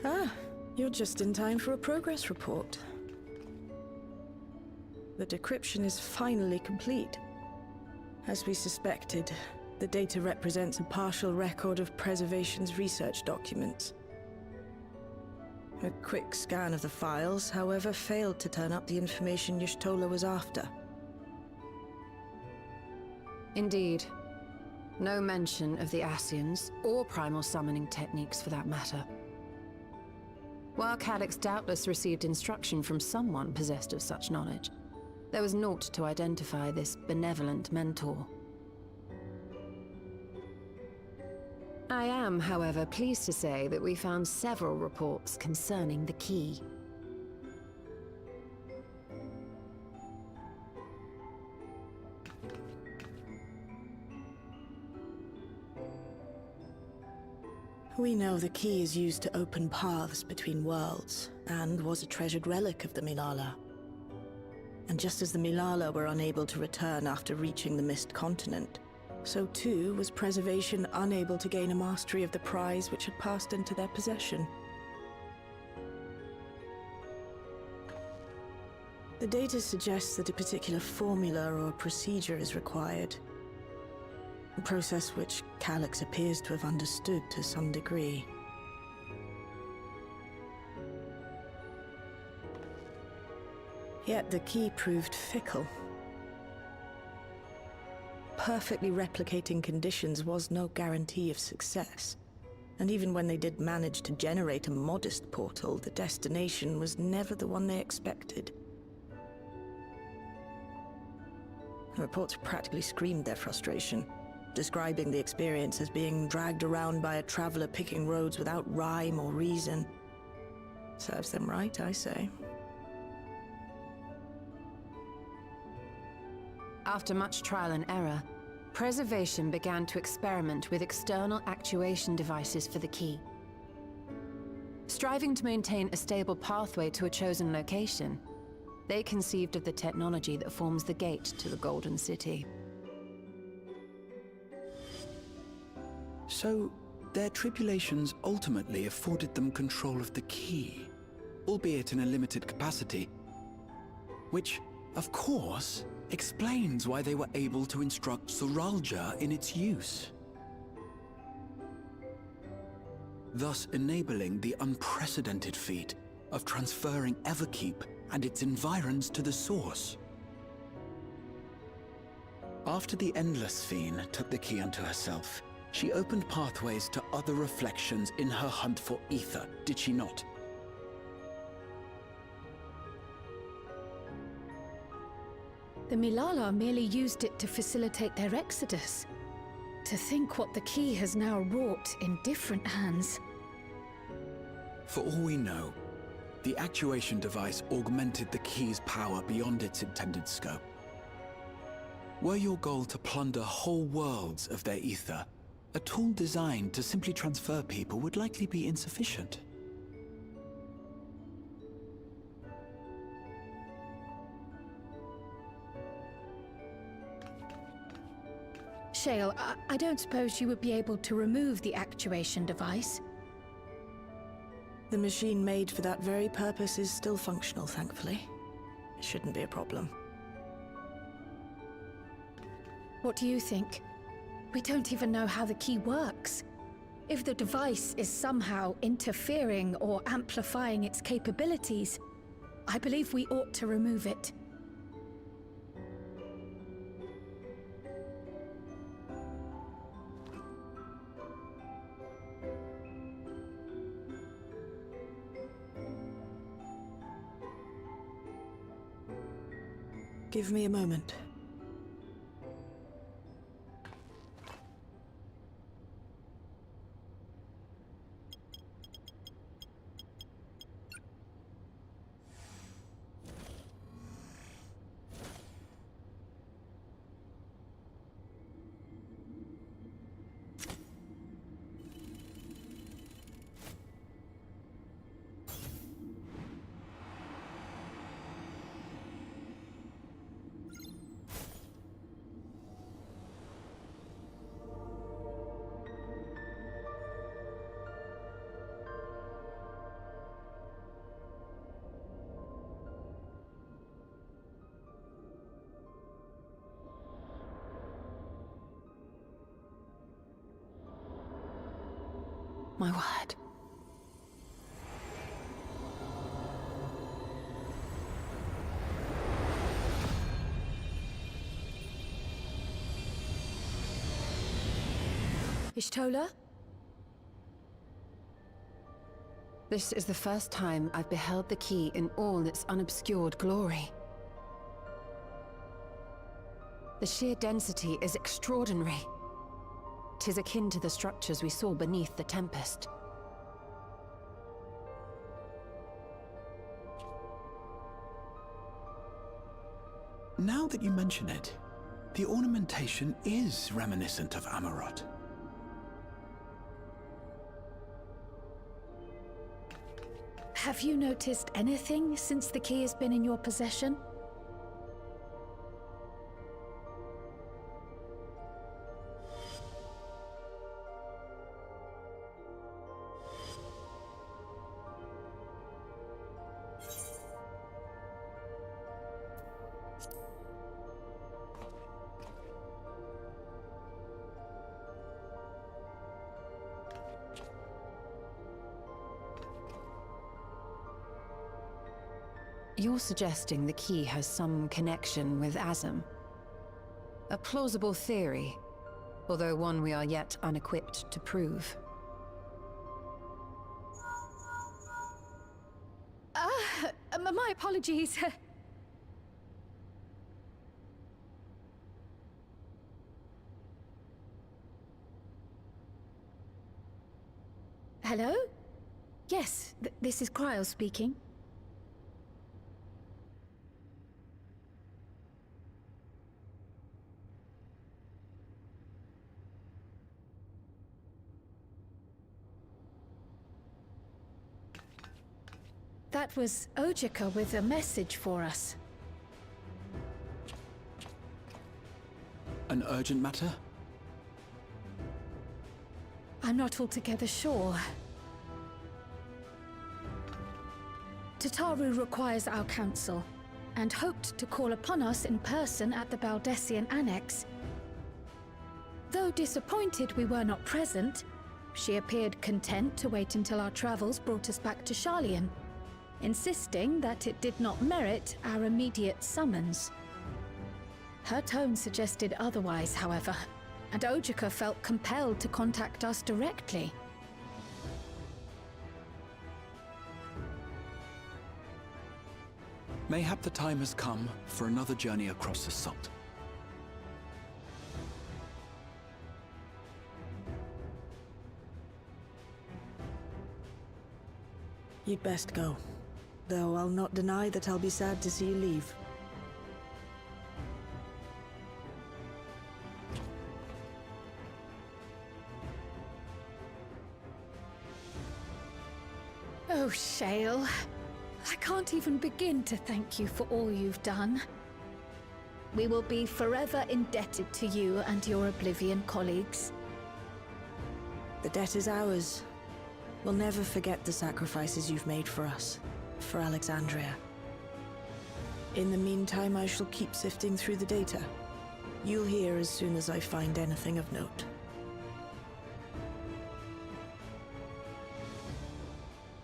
Ah, you're just in time for a progress report. The decryption is finally complete. As we suspected, the data represents a partial record of Preservation's research documents. A quick scan of the files, however, failed to turn up the information Y'shtola was after. Indeed. No mention of the Ascians, or primal summoning techniques for that matter. While Calyx doubtless received instruction from someone possessed of such knowledge, there was naught to identify this benevolent mentor. I am, however, pleased to say that we found several reports concerning the key. We know the key is used to open paths between worlds, and was a treasured relic of the Milala. And just as the Milala were unable to return after reaching the Mist Continent, so too was Preservation unable to gain a mastery of the prize which had passed into their possession. The data suggests that a particular formula or procedure is required. A process which Calyx appears to have understood to some degree. Yet the key proved fickle. Perfectly replicating conditions was no guarantee of success. And even when they did manage to generate a modest portal, the destination was never the one they expected. The reports practically screamed their frustration, describing the experience as being dragged around by a traveler picking roads without rhyme or reason. Serves them right, I say. After much trial and error, Preservation began to experiment with external actuation devices for the key. Striving to maintain a stable pathway to a chosen location, they conceived of the technology that forms the gate to the Golden City. So, their tribulations ultimately afforded them control of the key, albeit in a limited capacity, which, of course, explains why they were able to instruct Zoralja in its use, thus enabling the unprecedented feat of transferring Everkeep and its environs to the Source. After the Endless Fiend took the key unto herself, she opened pathways to other reflections in her hunt for ether, did she not? The Milala merely used it to facilitate their exodus. To think what the key has now wrought in different hands. For all we know, the actuation device augmented the key's power beyond its intended scope. Were your goal to plunder whole worlds of their ether, a tool designed to simply transfer people would likely be insufficient. Shale, I don't suppose you would be able to remove the actuation device? The machine made for that very purpose is still functional, thankfully. It shouldn't be a problem. What do you think? We don't even know how the key works. If the device is somehow interfering or amplifying its capabilities, I believe we ought to remove it. Give me a moment. My word. Ishtola? This is the first time I've beheld the key in all its unobscured glory. The sheer density is extraordinary. 'Tis akin to the structures we saw beneath the Tempest. Now that you mention it, the ornamentation is reminiscent of Amarot. Have you noticed anything since the key has been in your possession? You're suggesting the key has some connection with Azem. A plausible theory, although one we are yet unequipped to prove. My apologies. Hello? Yes, this is Cryo speaking. That was Ojika with a message for us. An urgent matter? I'm not altogether sure. Tataru requires our counsel, and hoped to call upon us in person at the Baldessian Annex. Though disappointed we were not present, she appeared content to wait until our travels brought us back to Sharlayan, insisting that it did not merit our immediate summons. Her tone suggested otherwise, however, and Ojika felt compelled to contact us directly. Mayhap the time has come for another journey across the salt. You'd best go. Though I'll not deny that I'll be sad to see you leave. Oh, Shale. I can't even begin to thank you for all you've done. We will be forever indebted to you and your Oblivion colleagues. The debt is ours. We'll never forget the sacrifices you've made for us, for Alexandria. In the meantime, I shall keep sifting through the data. You'll hear as soon as I find anything of note.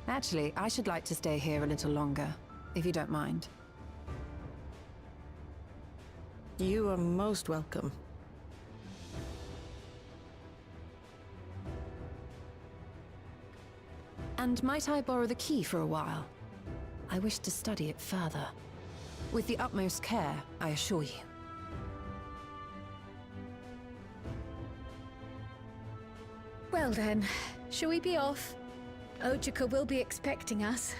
Actually, I should like to stay here a little longer, if you don't mind. You are most welcome. And might I borrow the key for a while? I wish to study it further. With the utmost care, I assure you. Well then, shall we be off? Ojika will be expecting us.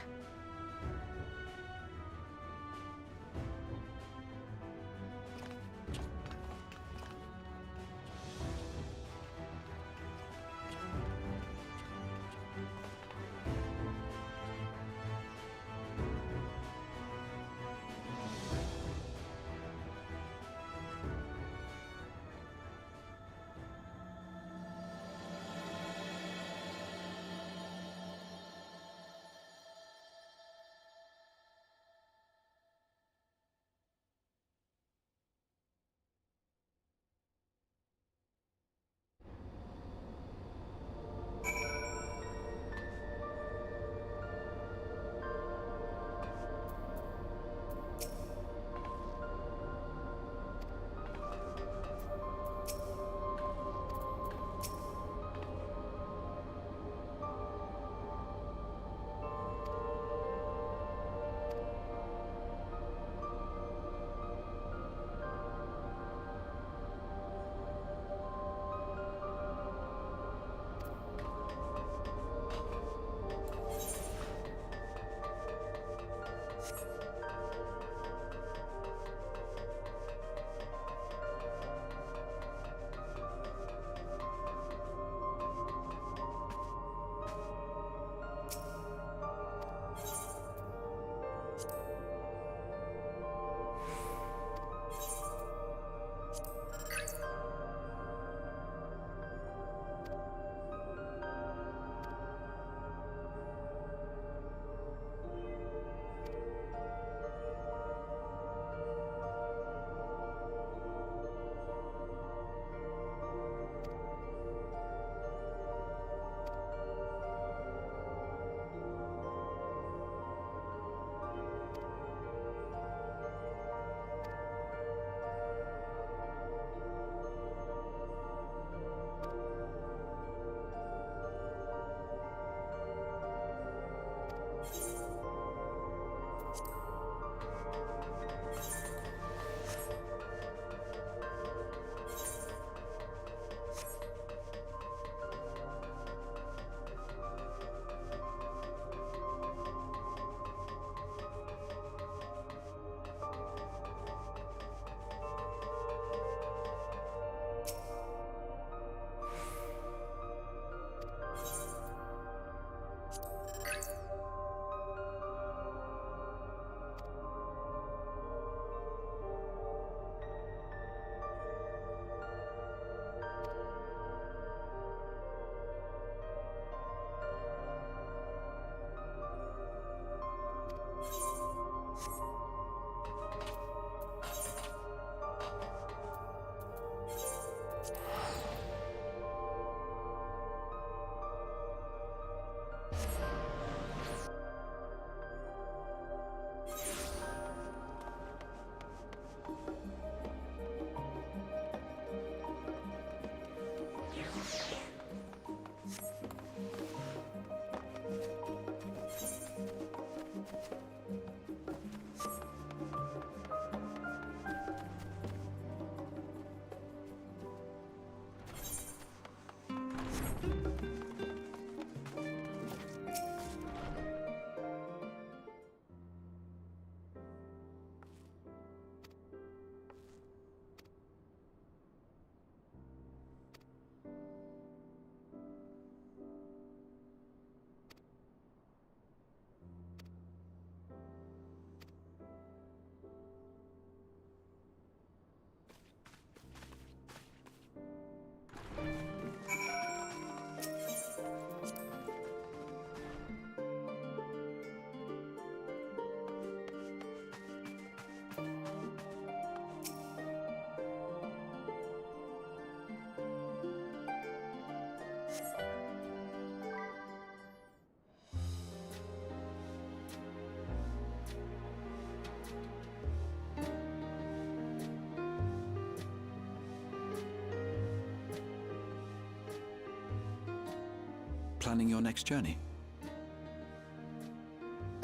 planning your next journey?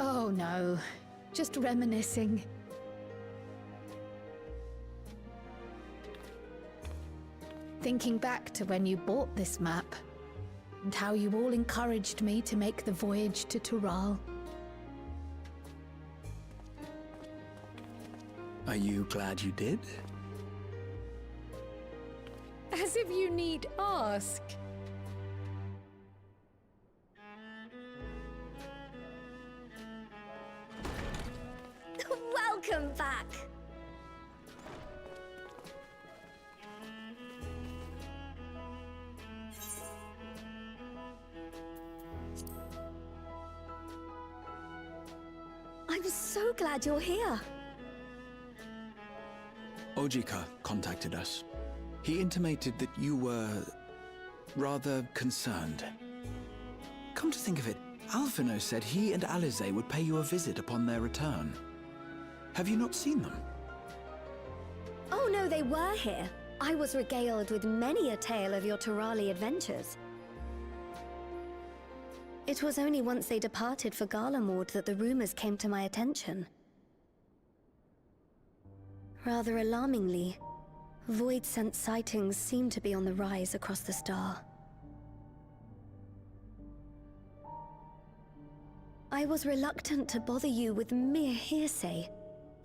Oh no, just reminiscing. Thinking back to when you bought this map, and how you all encouraged me to make the voyage to Tural. Are you glad you did? As if you need ask. Welcome back. I'm so glad you're here. Ojika contacted us. He intimated that you were rather concerned. Come to think of it, Alphino said he and Alize would pay you a visit upon their return. Have you not seen them? Oh no, they were here. I was regaled with many a tale of your Turali adventures. It was only once they departed for Garlemord that the rumors came to my attention. Rather alarmingly, void-sent sightings seem to be on the rise across the star. I was reluctant to bother you with mere hearsay,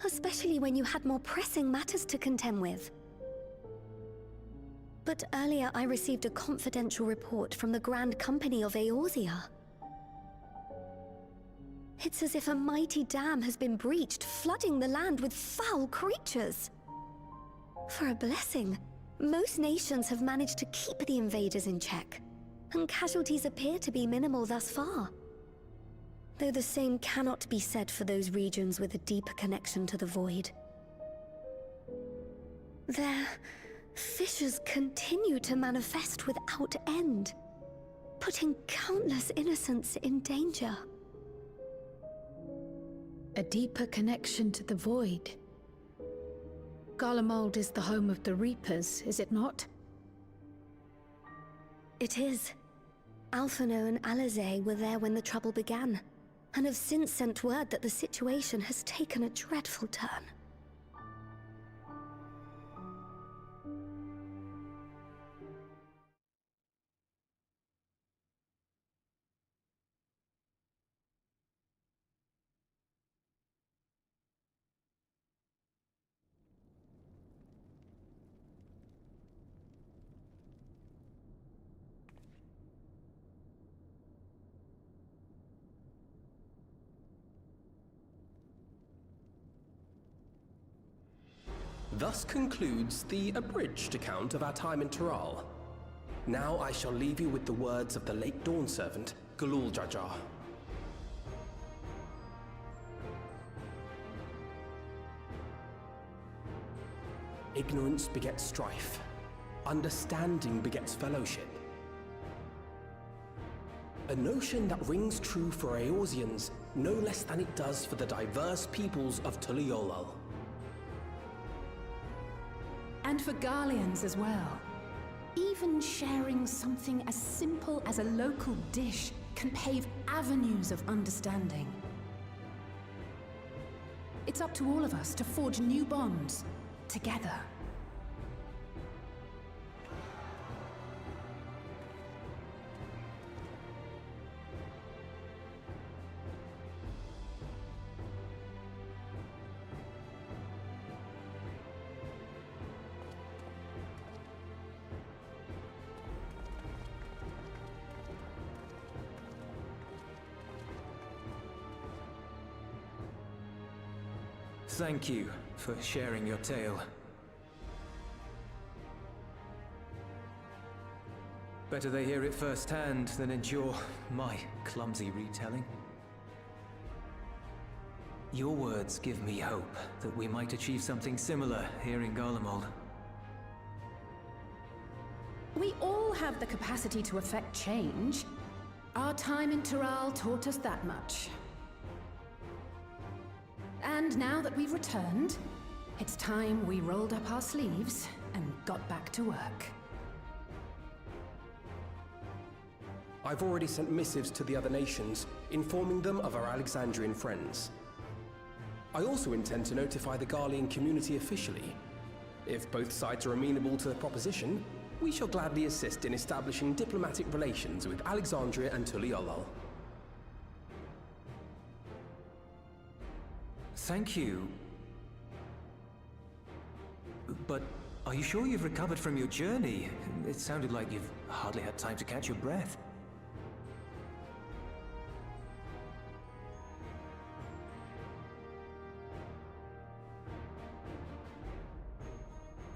especially when you had more pressing matters to contend with. But earlier I received a confidential report from the Grand Company of Eorzea. It's as if a mighty dam has been breached, flooding the land with foul creatures. For a blessing, most nations have managed to keep the invaders in check, and casualties appear to be minimal thus far. Though the same cannot be said for those regions with a deeper connection to the Void. Their fissures continue to manifest without end, putting countless innocents in danger. A deeper connection to the Void. Garlemald is the home of the Reapers, is it not? It is. Alphino and Alize were there when the trouble began, and have since sent word that the situation has taken a dreadful turn. Thus concludes the abridged account of our time in Tural. Now I shall leave you with the words of the late Dawn Servant, Galul Jajar. Ignorance begets strife. Understanding begets fellowship. A notion that rings true for Eorzeans no less than it does for the diverse peoples of Tuliolal. And for Garleans as well. Even sharing something as simple as a local dish can pave avenues of understanding. It's up to all of us to forge new bonds, together. Thank you for sharing your tale. Better they hear it firsthand than endure my clumsy retelling. Your words give me hope that we might achieve something similar here in Garlemald. We all have the capacity to affect change. Our time in Tural taught us that much. And now that we've returned, it's time we rolled up our sleeves and got back to work. I've already sent missives to the other nations, informing them of our Alexandrian friends. I also intend to notify the Garlean community officially. If both sides are amenable to the proposition, we shall gladly assist in establishing diplomatic relations with Alexandria and Tuliolol. Thank you. But are you sure you've recovered from your journey? It sounded like you've hardly had time to catch your breath.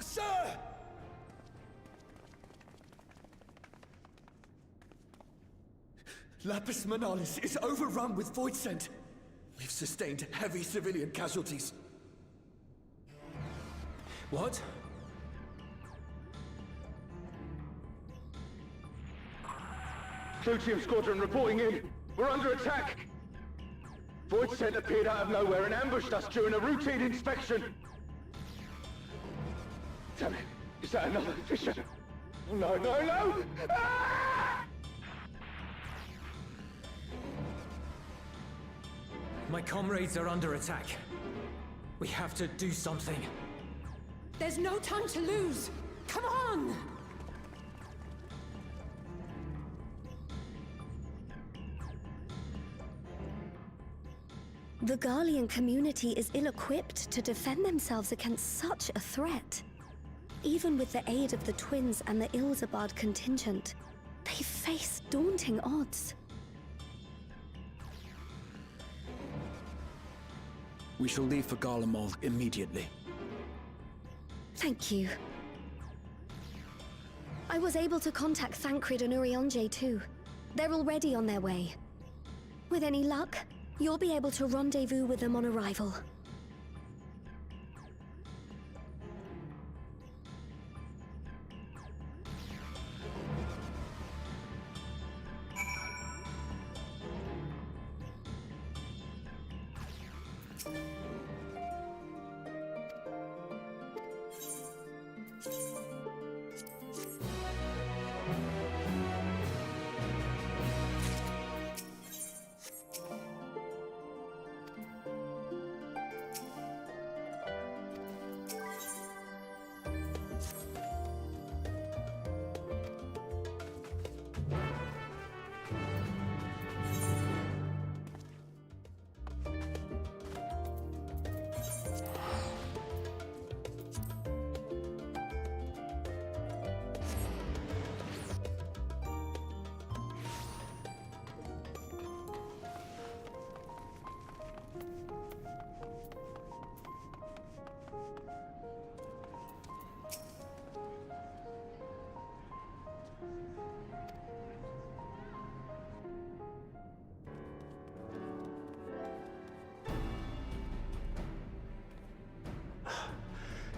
Sir! Lapis Manalis is overrun with void scent. We've sustained heavy civilian casualties. What? Clutium Squadron reporting in. We're under attack. Void scent appeared out of nowhere and ambushed us during a routine inspection. Damn it. Is that another Fisher? Oh, no, no, no! Ah! My comrades are under attack. We have to do something. There's no time to lose! Come on! The Garlean community is ill-equipped to defend themselves against such a threat. Even with the aid of the twins and the Ilzabard contingent, they face daunting odds. We shall leave for Garlemald immediately. Thank you. I was able to contact Thancred and Urianger too. They're already on their way. With any luck, you'll be able to rendezvous with them on arrival.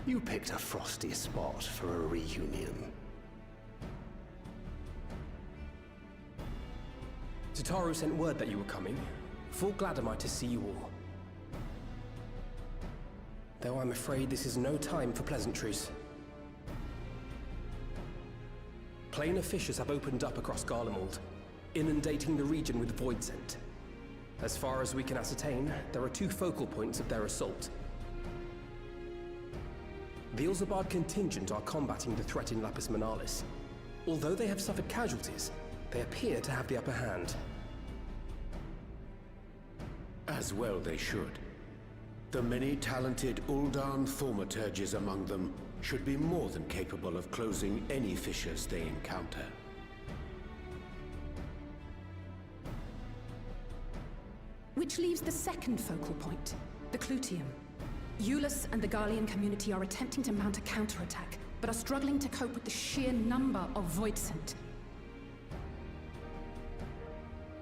You picked a frosty spot for a reunion. Tataru sent word that you were coming. Full glad am I to see you all. Though I'm afraid this is no time for pleasantries. Planar fissures have opened up across Garlemald, inundating the region with void scent. As far as we can ascertain, there are two focal points of their assault. The Ilzabard contingent are combating the threat in Lapis Manalis. Although they have suffered casualties, they appear to have the upper hand. As well they should. The many talented Uldan thaumaturges among them should be more than capable of closing any fissures they encounter. Which leaves the second focal point, the Clutium. Eulus and the Garlean community are attempting to mount a counterattack, but are struggling to cope with the sheer number of void scent.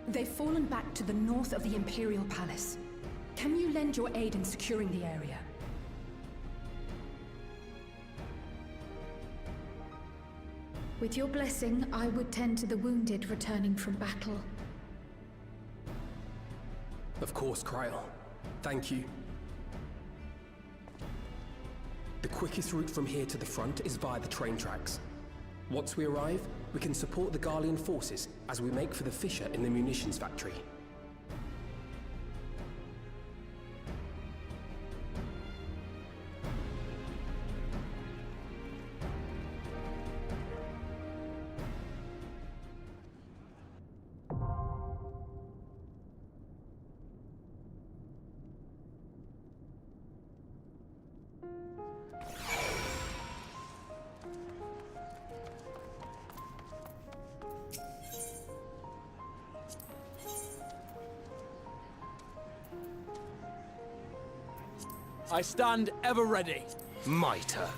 They've fallen back to the north of the Imperial Palace. Can you lend your aid in securing the area? With your blessing, I would tend to the wounded returning from battle. Of course, Kryl. Thank you. The quickest route from here to the front is via the train tracks. Once we arrive, we can support the Garlean forces as we make for the fissure in the munitions factory. I stand ever ready. Mitre.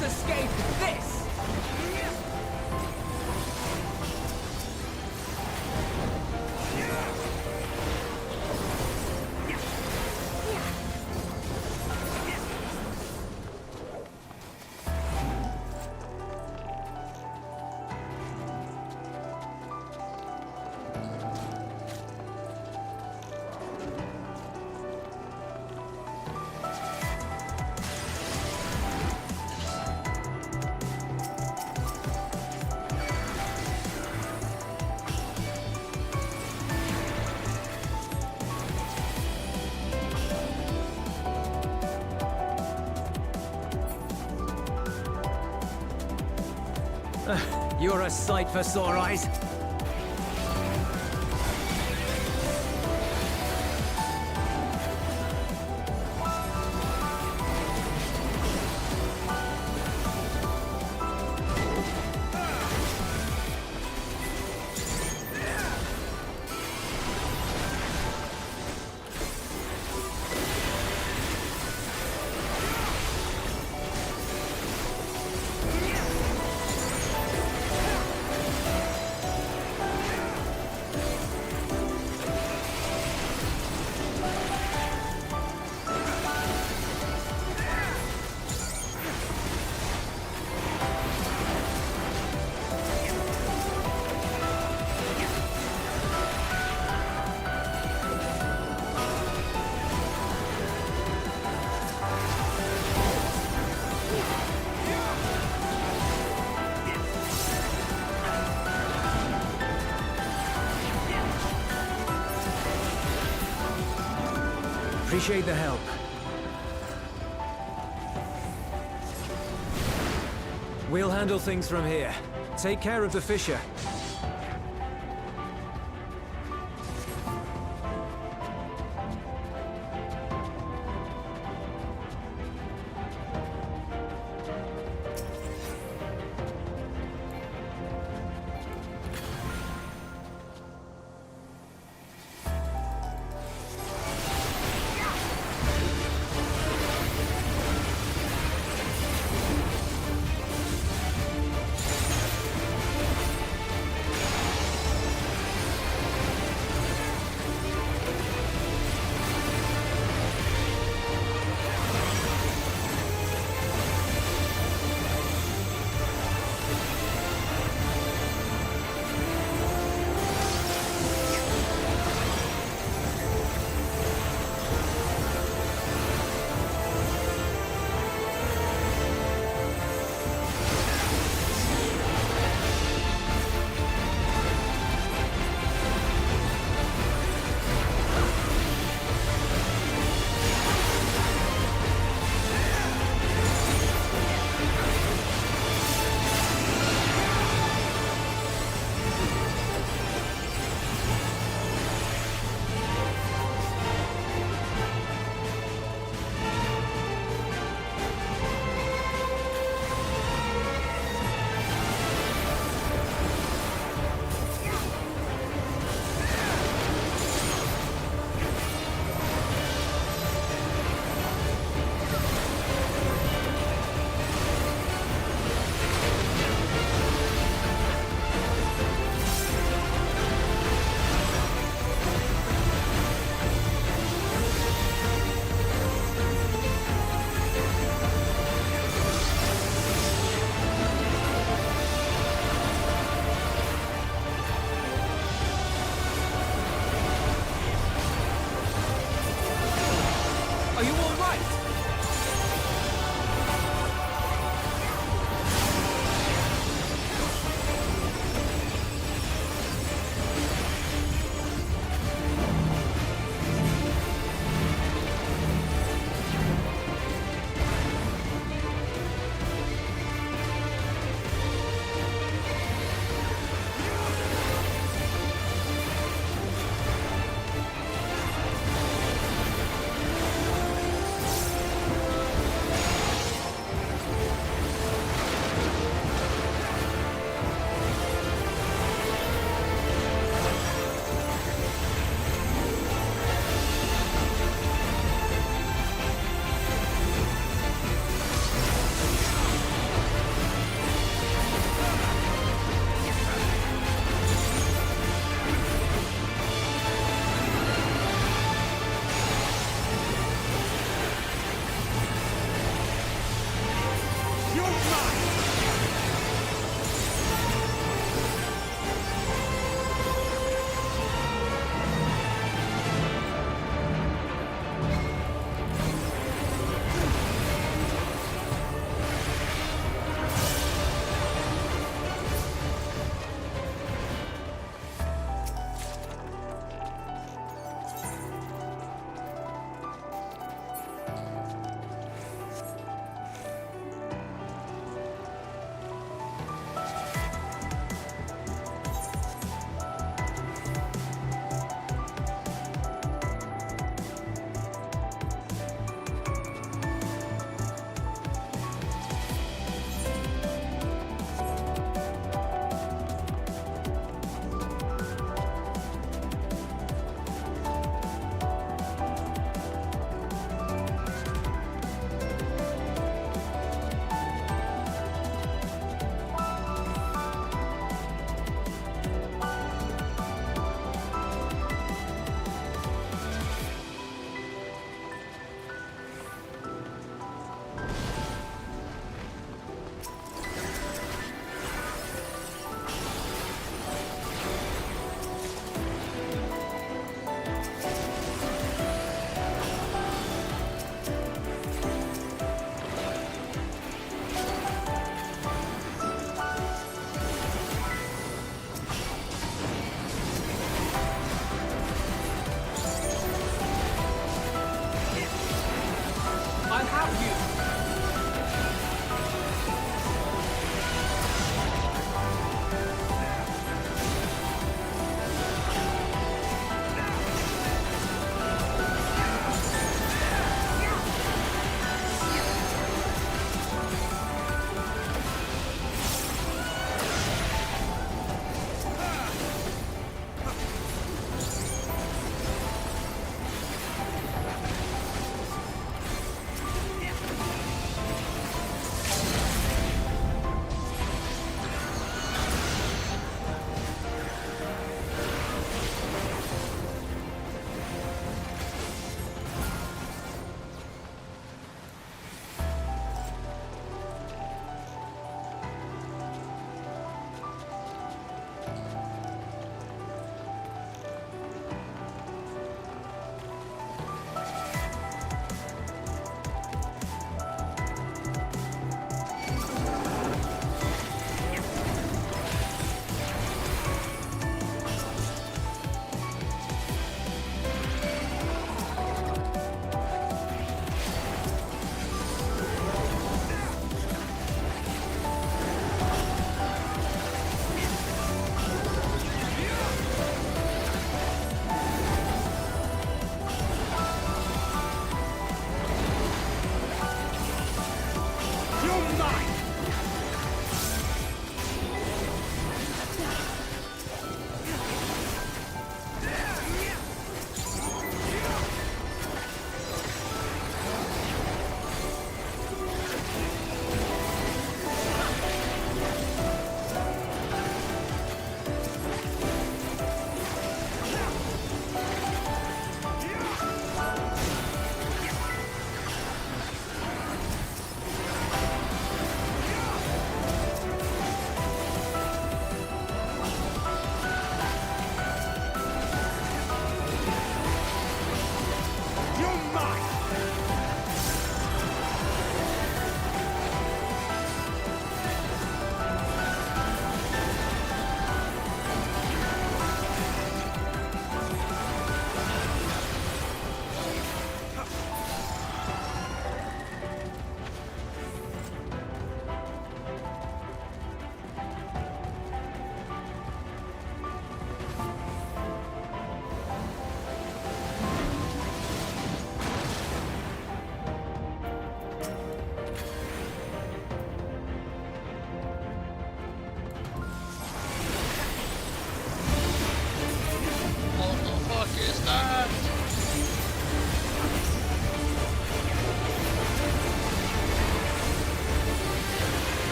Escape this! You're a sight for sore eyes. Appreciate the help. We'll handle things from here. Take care of the fissure.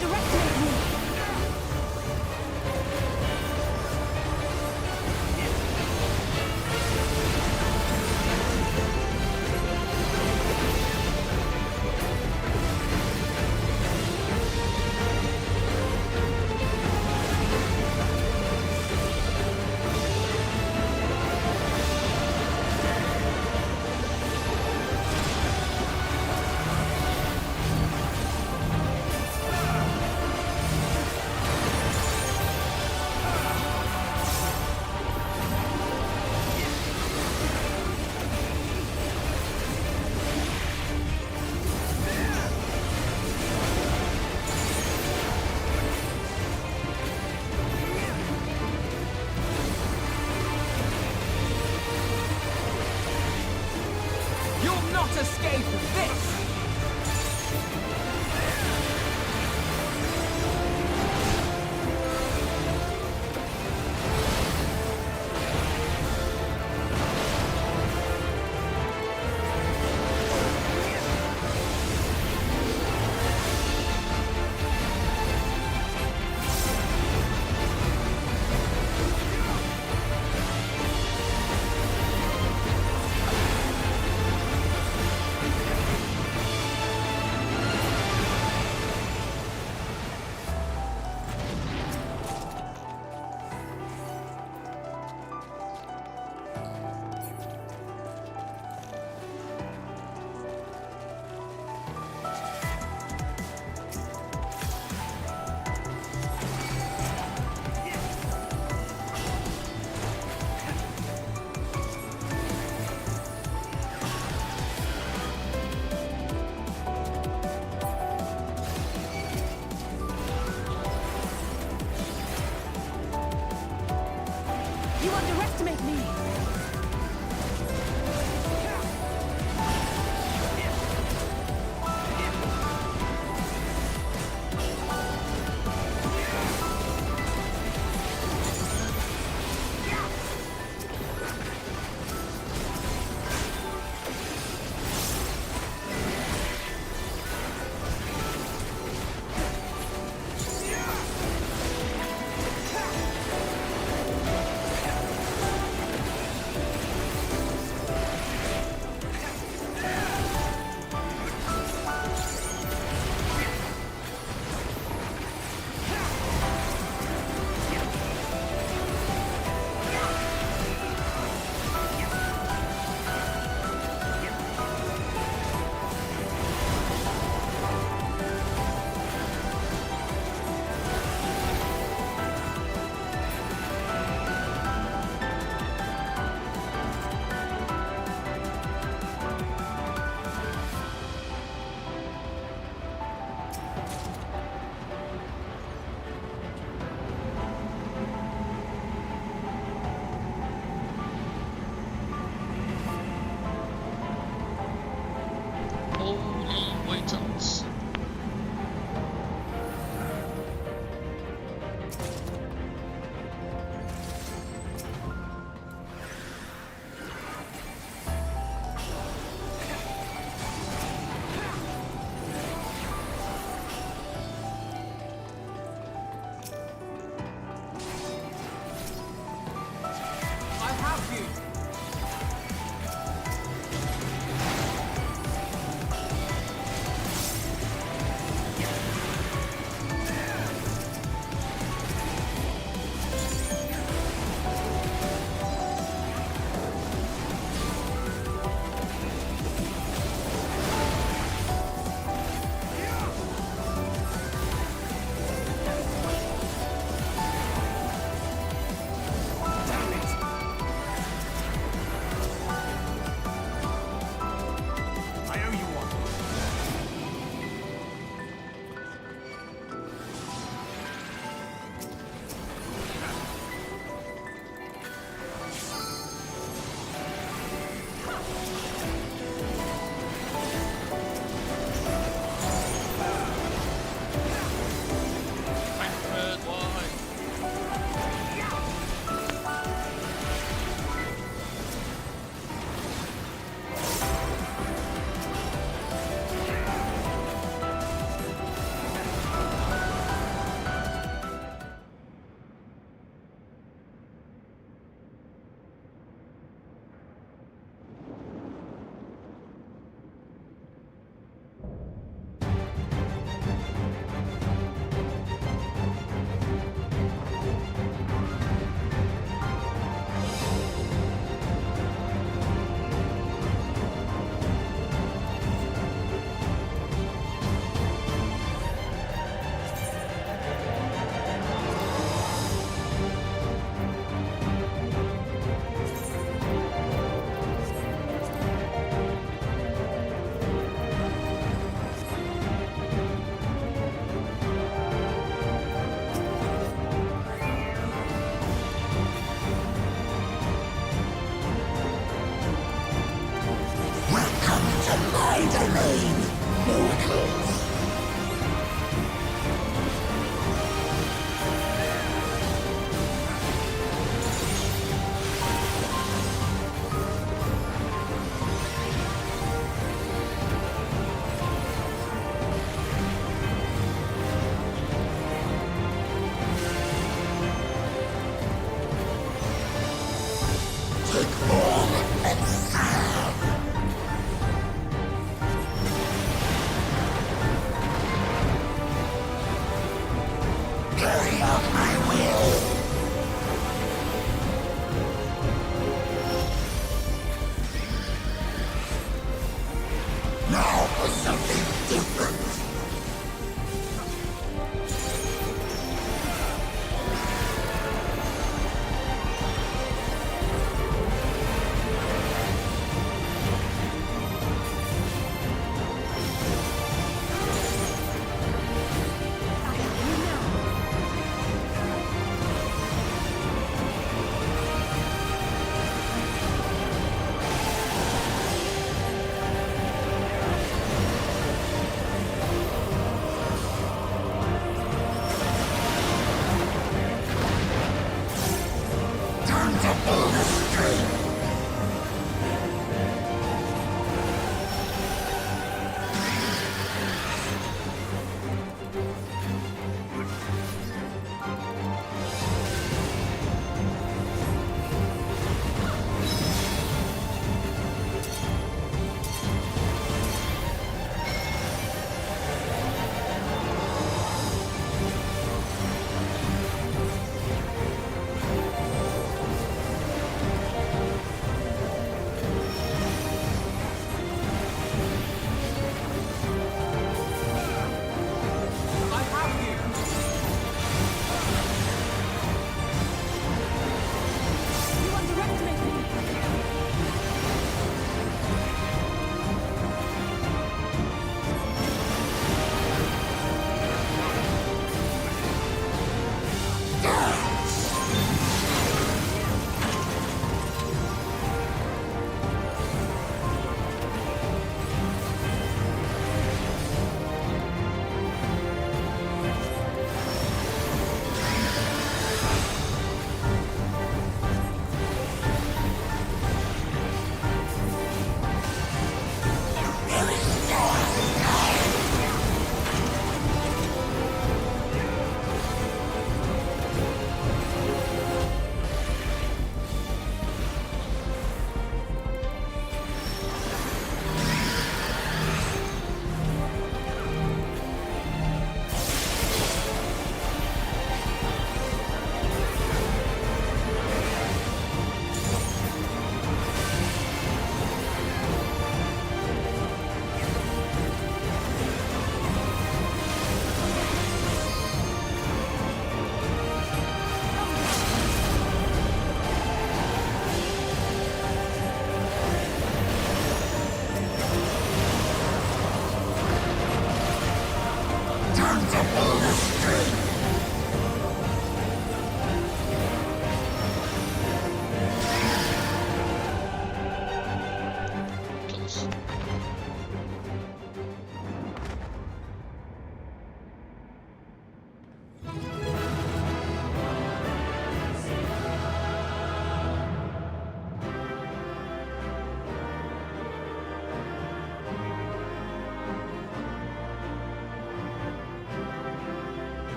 directly at me.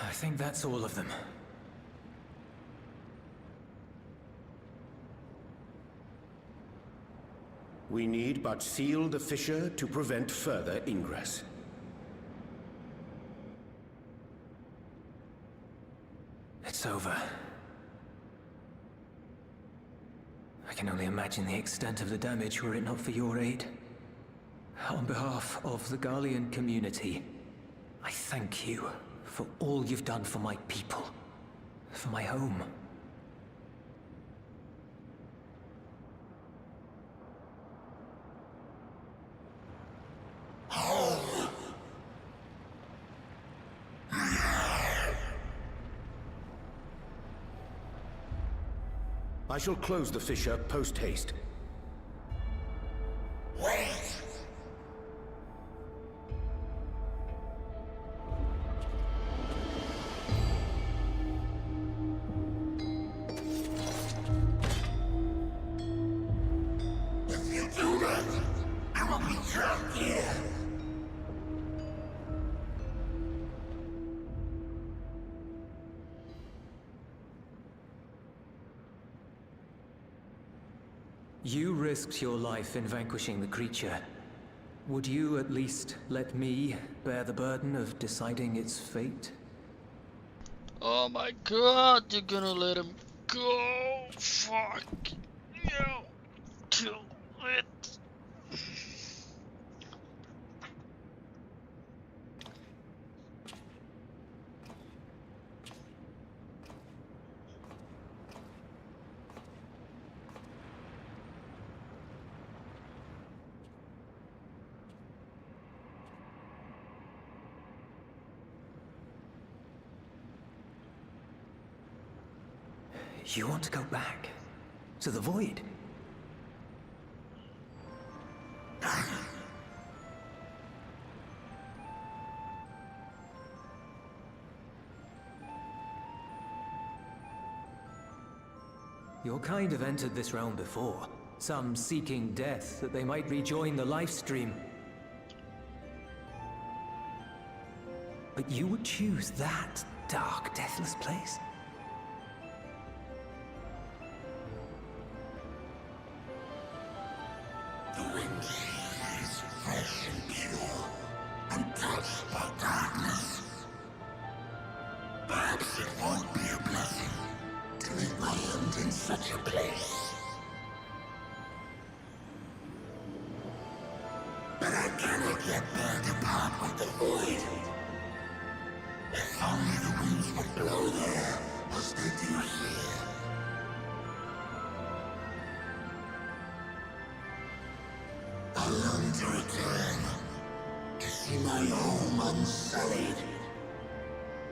I think that's all of them. We need but seal the fissure to prevent further ingress. It's over. I can only imagine the extent of the damage were it not for your aid. On behalf of the Garlean community, I thank you for all you've done for my people, for my home. I shall close the fissure post-haste. Wait! If you do that, I will be trapped here. You risked your life in vanquishing the creature. Would you at least let me bear the burden of deciding its fate? Oh my god, you're gonna let him go! Fuck you! Do it! You want to go back? To the void? Your kind have entered this realm before. Some seeking death that they might rejoin the life stream. But you would choose that dark, deathless place? The wind is fresh and pure, untouched by darkness. Perhaps it won't be a blessing to meet my end in such a place. But I cannot yet bear to part with the void. If only the winds would blow there, as they do here. I long to return, to see my home unsullied,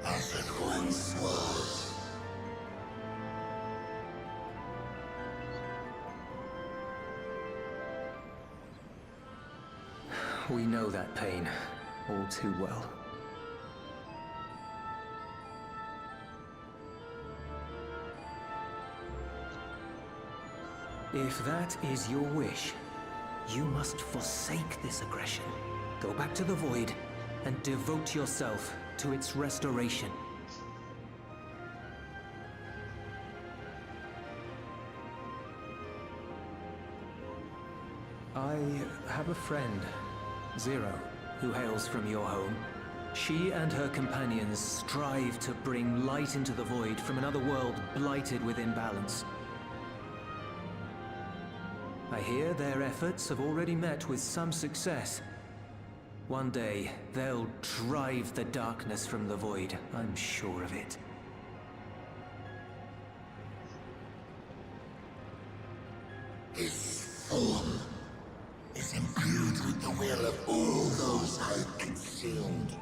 as it once was. We know that pain all too well. If that is your wish, you must forsake this aggression. Go back to the void and devote yourself to its restoration. I have a friend, Zero, who hails from your home. She and her companions strive to bring light into the void from another world blighted with imbalance. I hear their efforts have already met with some success. One day, they'll drive the darkness from the void, I'm sure of it. His form is imbued with the will of all those I have consumed.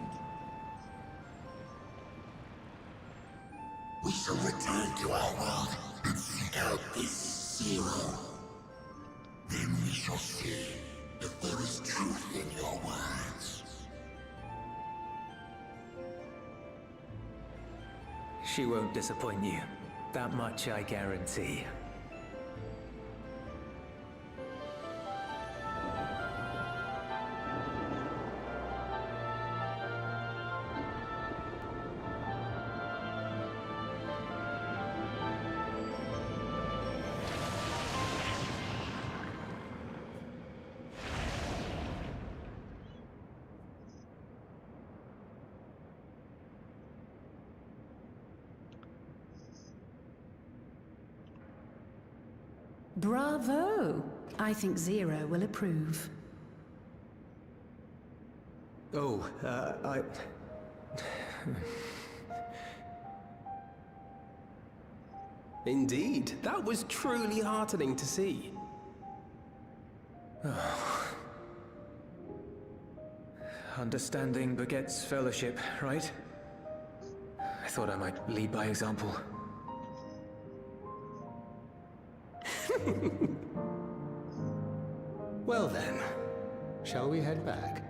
We shall return to our world and seek out this Zero. Then we shall see if there is truth in your words. She won't disappoint you. That much I guarantee. Bravo! I think Zero will approve. Oh, Indeed, that was truly heartening to see. Understanding begets fellowship, right? I thought I might lead by example. Well then, shall we head back?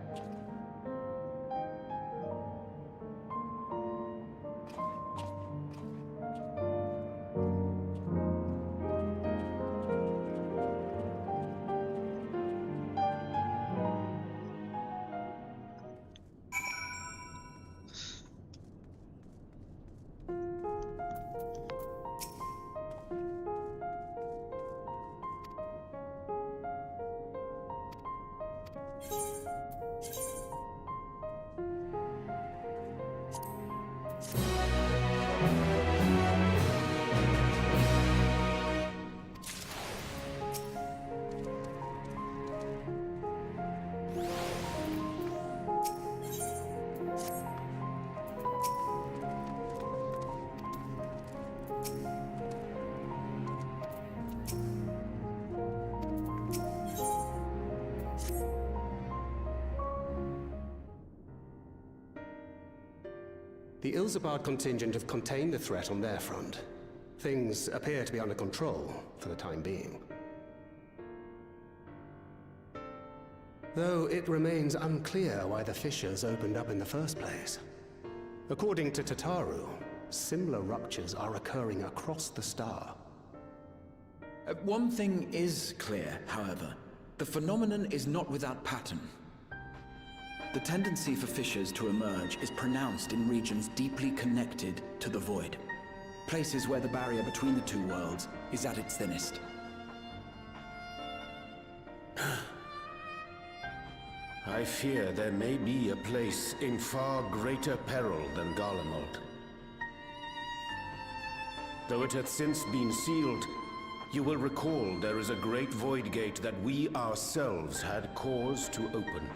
The Ilzabard contingent have contained the threat on their front. Things appear to be under control, for the time being. Though it remains unclear why the fissures opened up in the first place. According to Tataru, similar ruptures are occurring across the star. One thing is clear, however. The phenomenon is not without pattern. The tendency for fissures to emerge is pronounced in regions deeply connected to the void. Places where the barrier between the two worlds is at its thinnest. I fear there may be a place in far greater peril than Garlemald. Though it hath since been sealed, you will recall there is a great void gate that we ourselves had cause to open.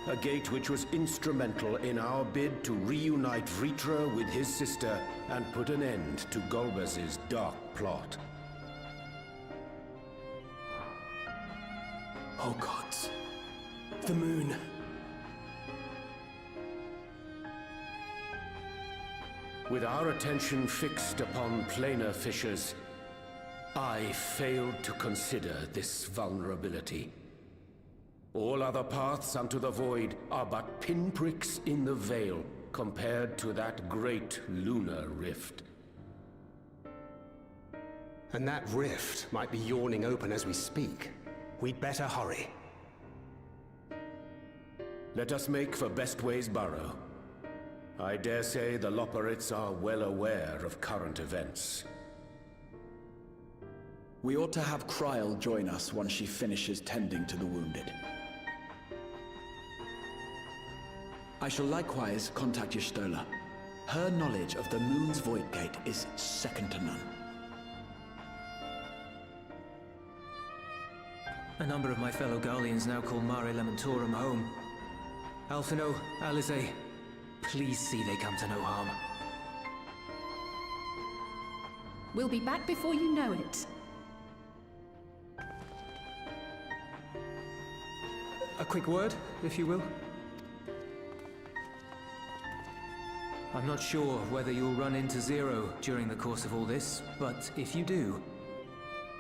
A gate which was instrumental in our bid to reunite Vritra with his sister and put an end to Golbez's dark plot. Oh gods. The moon. With our attention fixed upon planar fissures, I failed to consider this vulnerability. All other paths unto the void are but pinpricks in the veil compared to that great lunar rift. And that rift might be yawning open as we speak. We'd better hurry. Let us make for Bestway's Burrow. I dare say the Loporrits are well aware of current events. We ought to have Kryl join us once she finishes tending to the wounded. I shall likewise contact Y'shtola. Her knowledge of the moon's void gate is second to none. A number of my fellow Garleans now call Mare Lamentorum home. Alphino, Alize, please see they come to no harm. We'll be back before you know it. A quick word, if you will. I'm not sure whether you'll run into Zero during the course of all this, but if you do,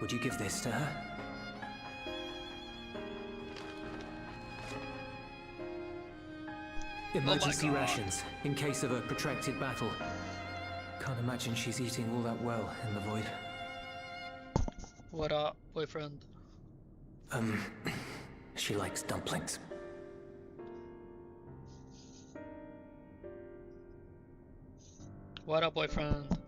would you give this to her? Emergency rations, in case of a protracted battle. Can't imagine she's eating all that well in the void. What up, boyfriend? She likes dumplings. What up, boyfriend?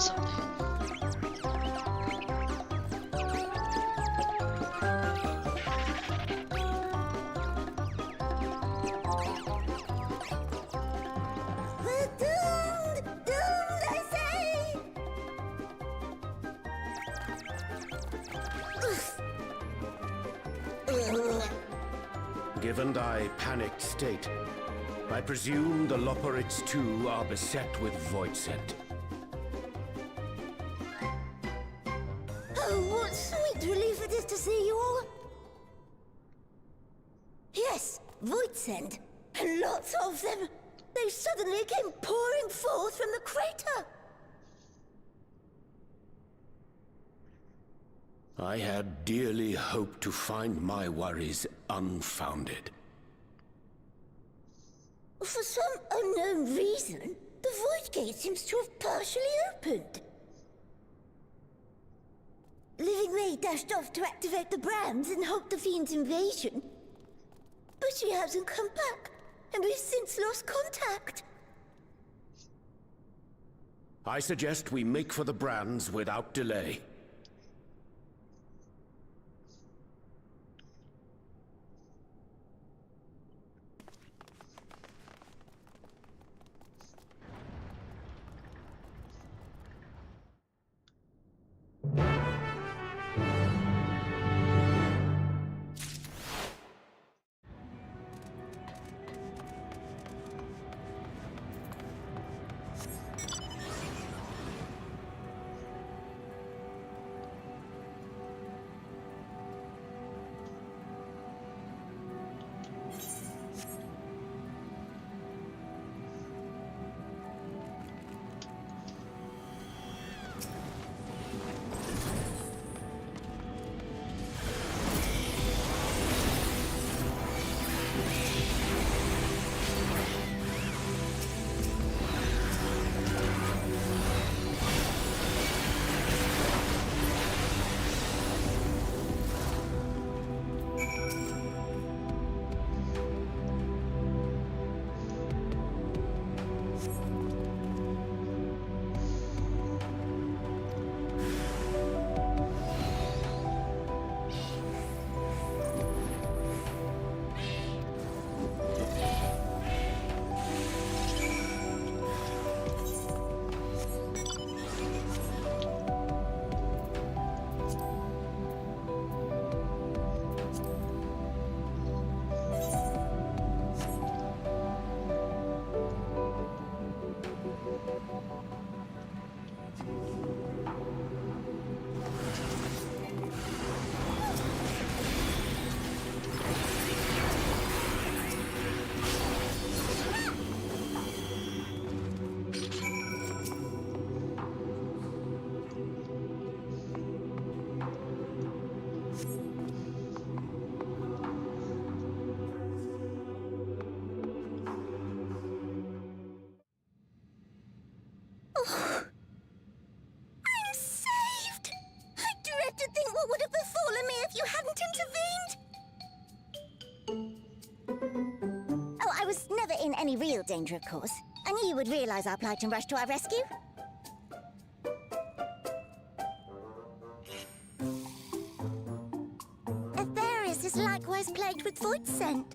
this update. We're doomed! Doomed, I say! Given thy panicked state, I presume the Loperites too are beset with void scent. Oh, what sweet relief it is to see you all! Yes, void scent, and lots of them. They suddenly came pouring forth from the crater. I had dearly hoped to find my worries unfounded. For some unknown reason, the void gate seems to have partially opened. Living May dashed off to activate the brands and halt the Fiend's invasion. But she hasn't come back, and we've since lost contact. I suggest we make for the brands without delay. I'm saved! I dread to think what would have befallen me if you hadn't intervened! Oh, I was never in any real danger, of course. I knew you would realize our plight and rush to our rescue. Aetherius is likewise plagued with void scent.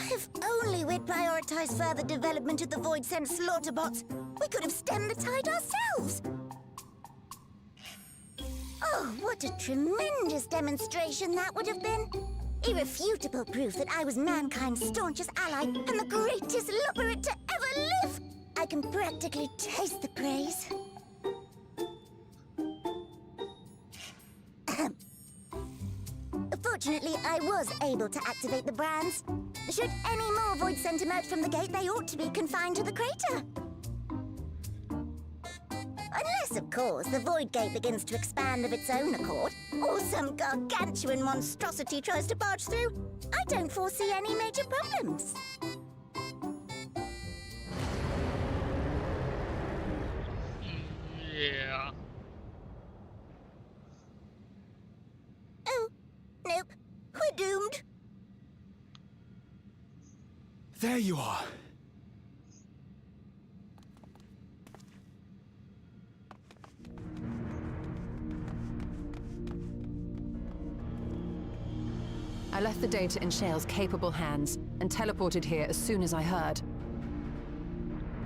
If only we'd prioritized further development of the void scent slaughter bots, we could have stemmed the tide ourselves. Oh, what a tremendous demonstration that would have been. Irrefutable proof that I was mankind's staunchest ally and the greatest Loperit to ever live. I can practically taste the praise. Fortunately, I was able to activate the brands. Should any more void scent emerge from the gate, they ought to be confined to the crater. Unless, of course, the void gate begins to expand of its own accord, or some gargantuan monstrosity tries to barge through. I don't foresee any major problems. Yeah. Oh, nope. We're doomed. There you are. I left the data in Shale's capable hands and teleported here as soon as I heard.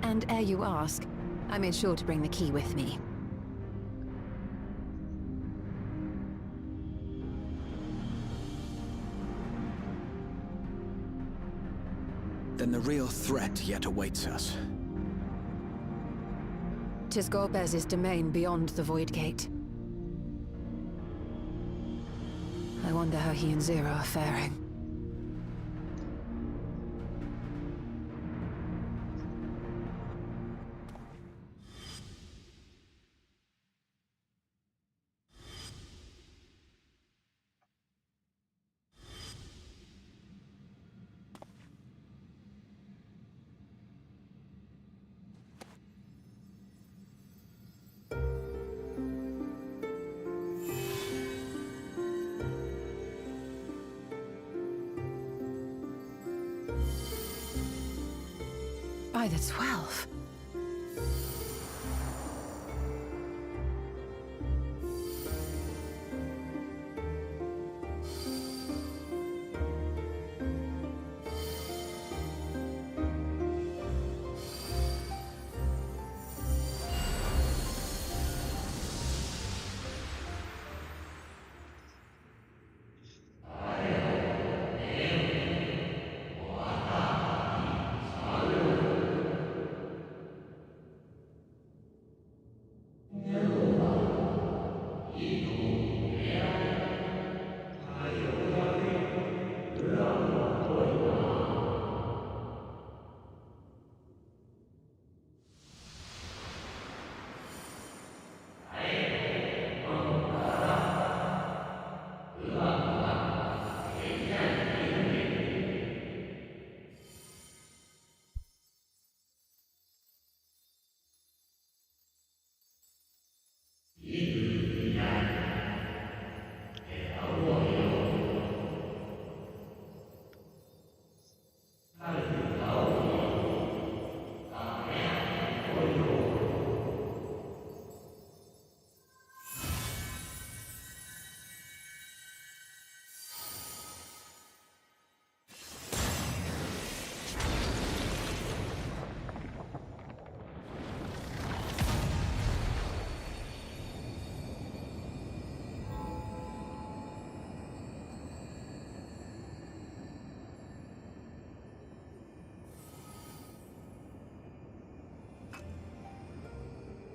And ere you ask, I made sure to bring the key with me. Then the real threat yet awaits us. 'Tis Golbez's domain beyond the Void Gate. I wonder how he and Zero are faring. By the 12.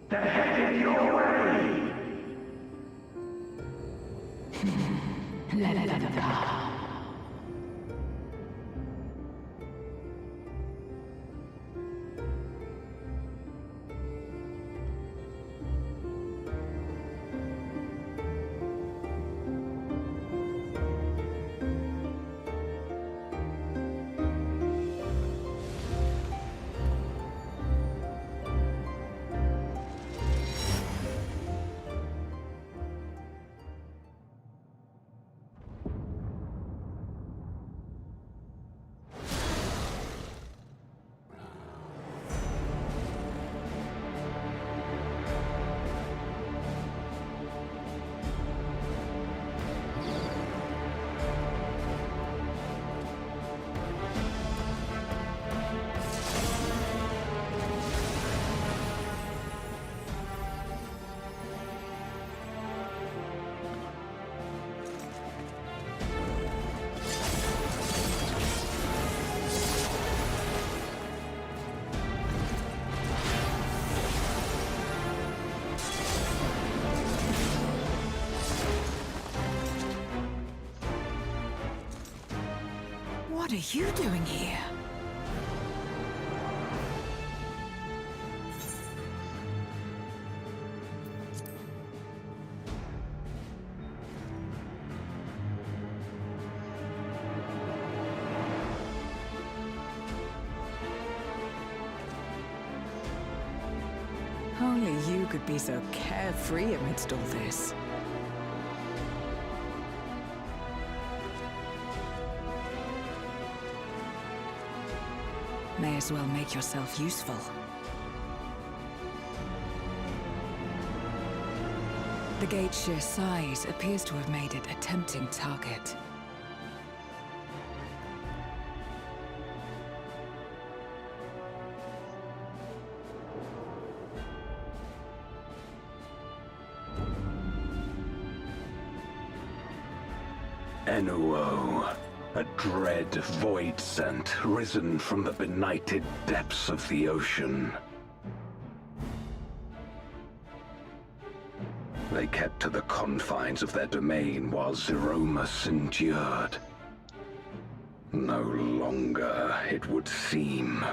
They're headed your way! Let them come. What are you doing here? Only you could be so carefree amidst all this. May as well make yourself useful. The gate's sheer size appears to have made it a tempting target. Enuo, a dread void scent risen from the benighted depths of the ocean. They kept to the confines of their domain while Zeromus endured. No longer, it would seem.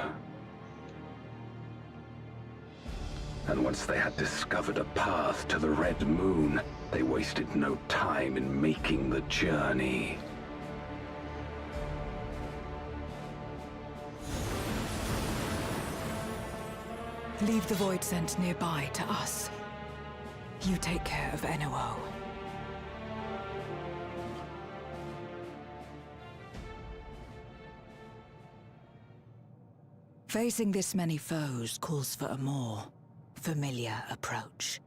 And once they had discovered a path to the Red Moon, they wasted no time in making the journey. Leave the void scent nearby to us. You take care of Enuo. Facing this many foes calls for a more familiar approach.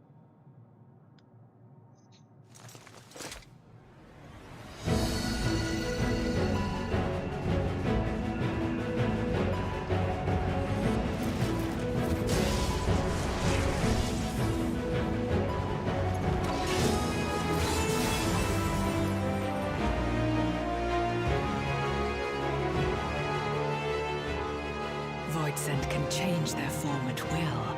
Voidsent can change their form at will.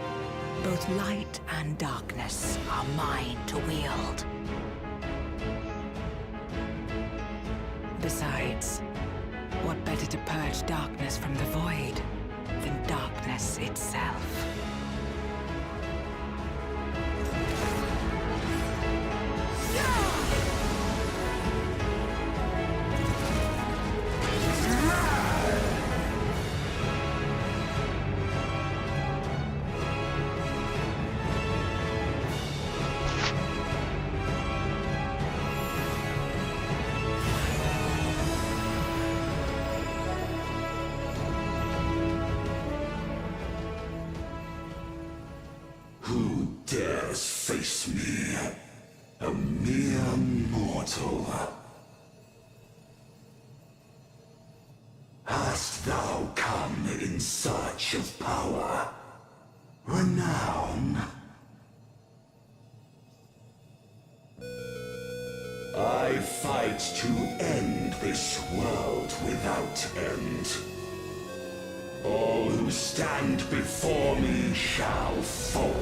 Both light and darkness are mine to wield. Besides, what better to purge darkness from the void than darkness itself? Who dares face me? A mere mortal. Hast thou come in search of power? Renown? I fight to end this world without end. All who stand before me shall fall.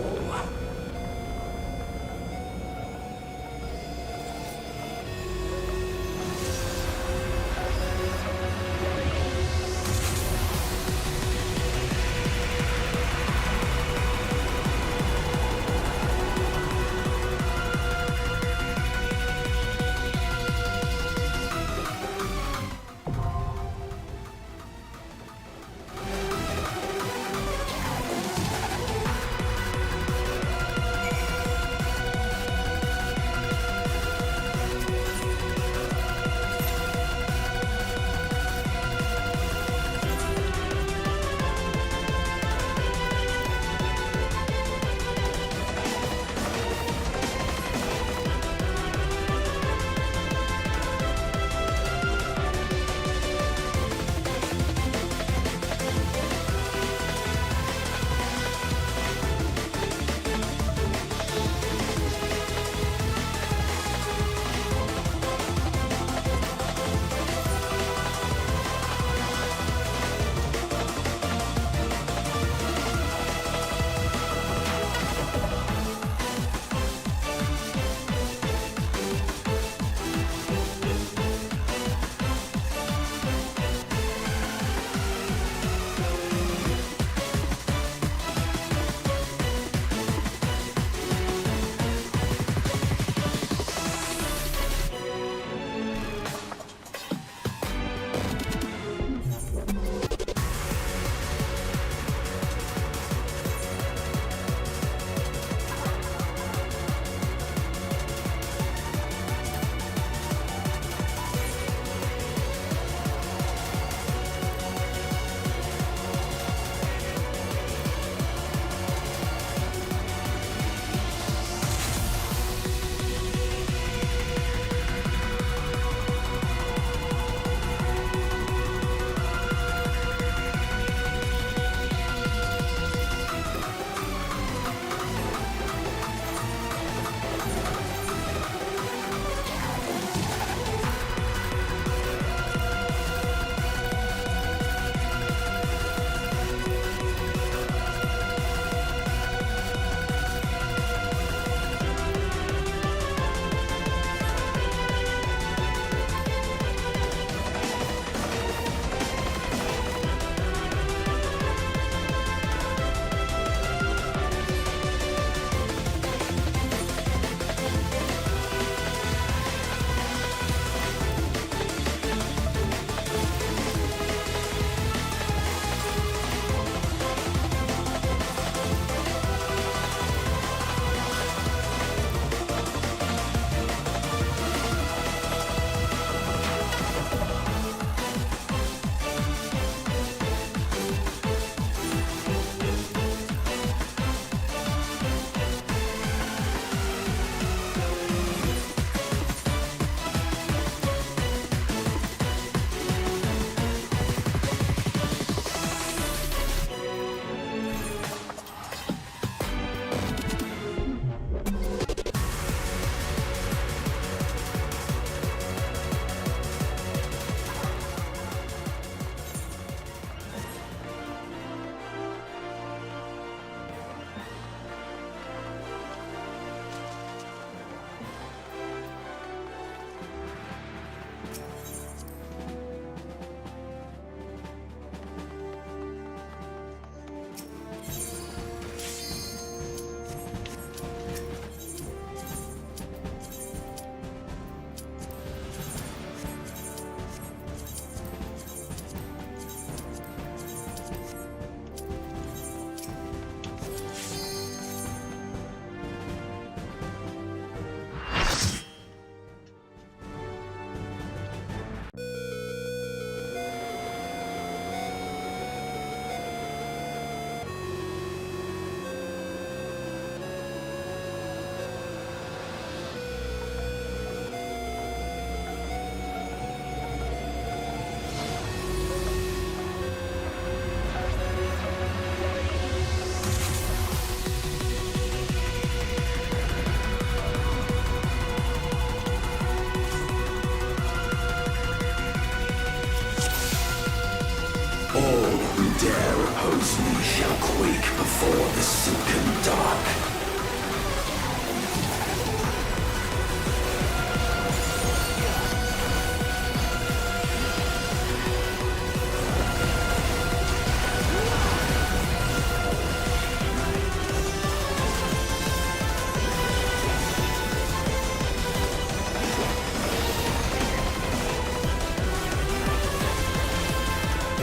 Once we shall quake before the silken dark.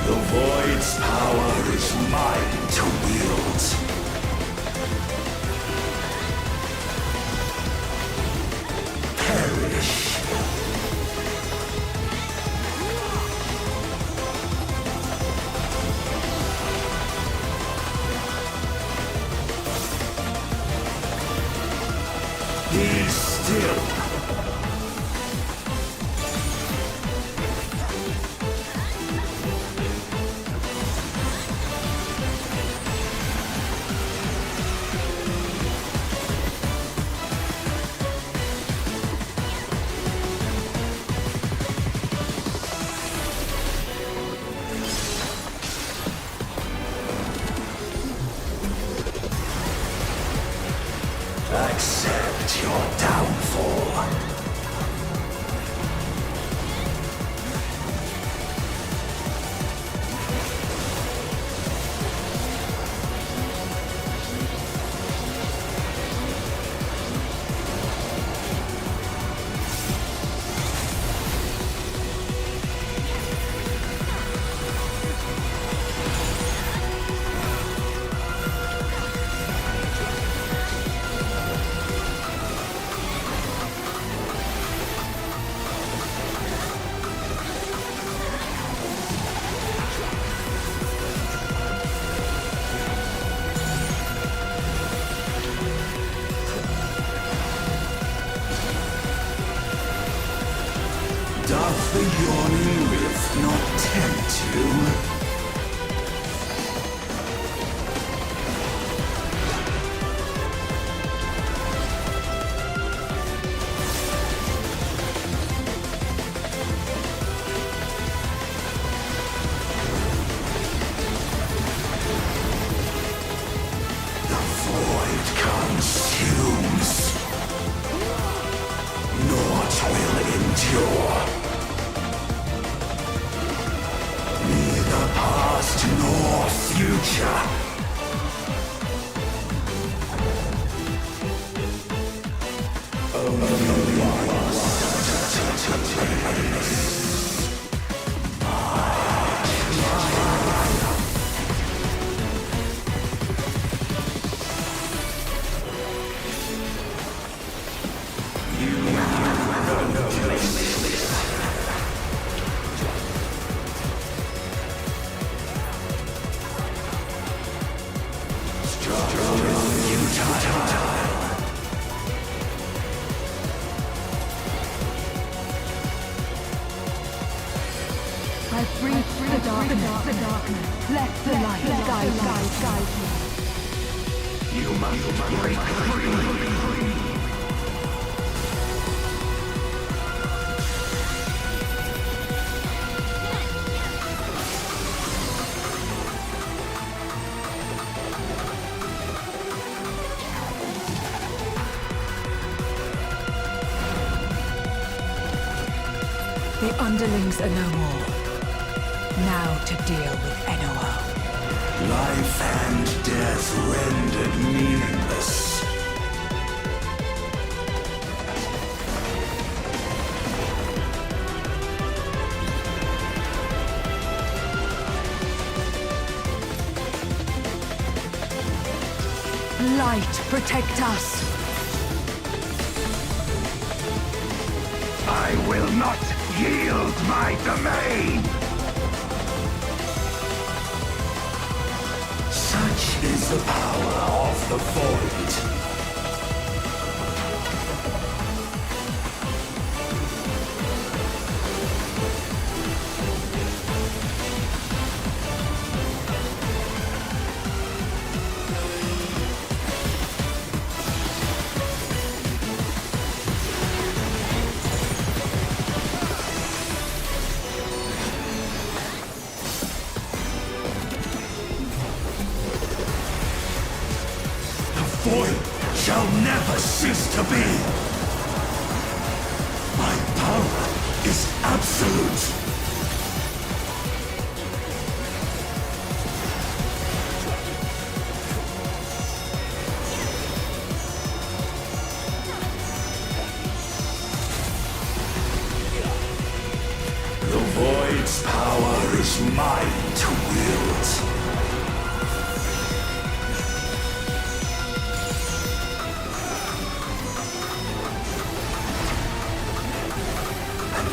The Void's power is mine to wield. Perish. Be still. Accept your downfall. Doth the yawning rift not tempt you? The void consumes. Naught will endure. Neither past nor future. Only one I breathe the darkness. Let the light guide me. you must break free. The underlings are no more. Now to deal with NOO. Life and death rendered meaningless. Light, protect us. I will not yield my domain! Such is the power of the Void. shall never cease to be. My power is absolute. The Void's power is mine to wield.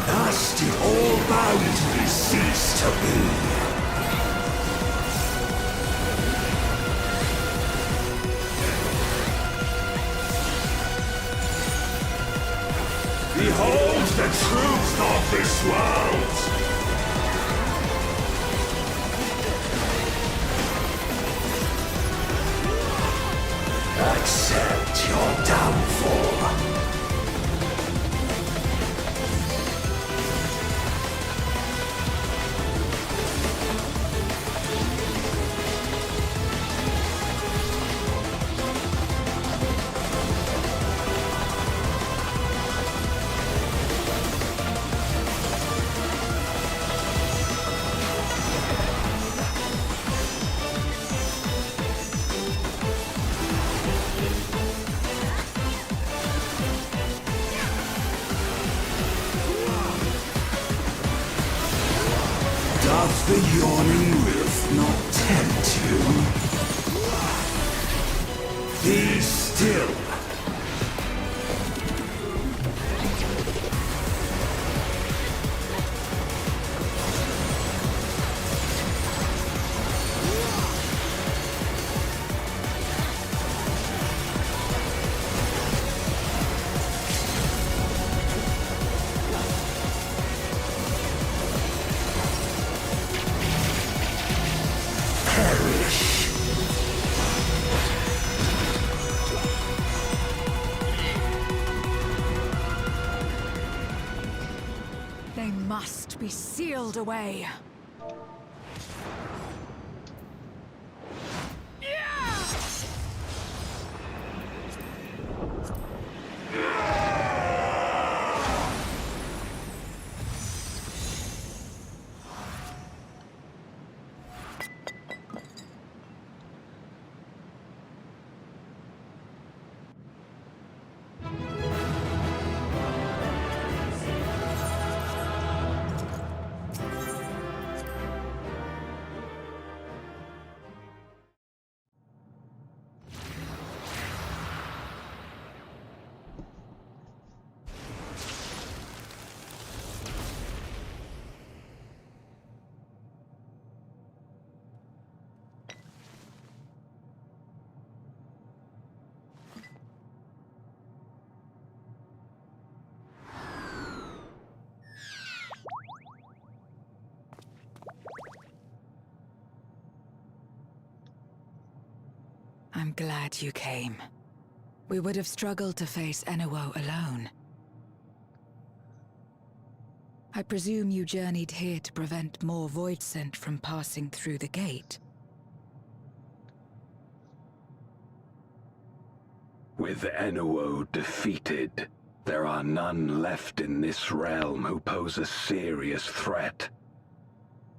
Thus did all boundaries cease to be. Behold the truth of this world! Accept your downfall. Doth the yawning rift not tempt you? Be still. They must be sealed away. I'm glad you came. We would have struggled to face Enuo alone. I presume you journeyed here to prevent more Voidsent from passing through the gate. With Enuo defeated, there are none left in this realm who pose a serious threat.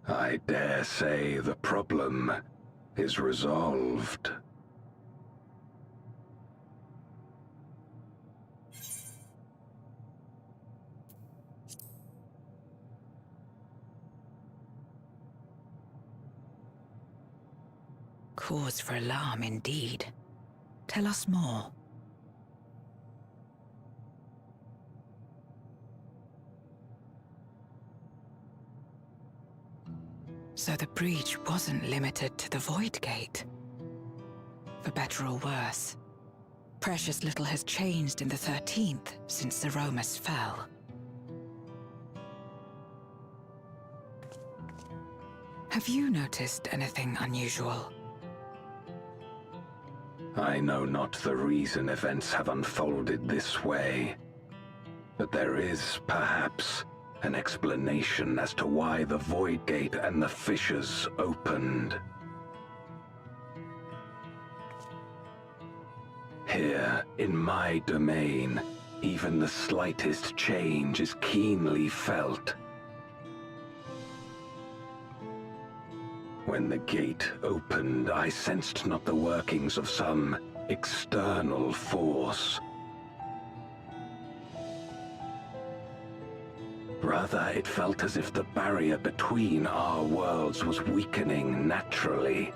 I dare say the problem is resolved. Cause for alarm indeed. Tell us more. So the breach wasn't limited to the Void Gate. For better or worse, precious little has changed in the 13th since the Romus fell. Have you noticed anything unusual? I know not the reason events have unfolded this way, but there is, perhaps, an explanation as to why the Void Gate and the fissures opened. here, in my domain, even the slightest change is keenly felt. When the gate opened, I sensed not the workings of some external force. Rather, it felt as if the barrier between our worlds was weakening naturally,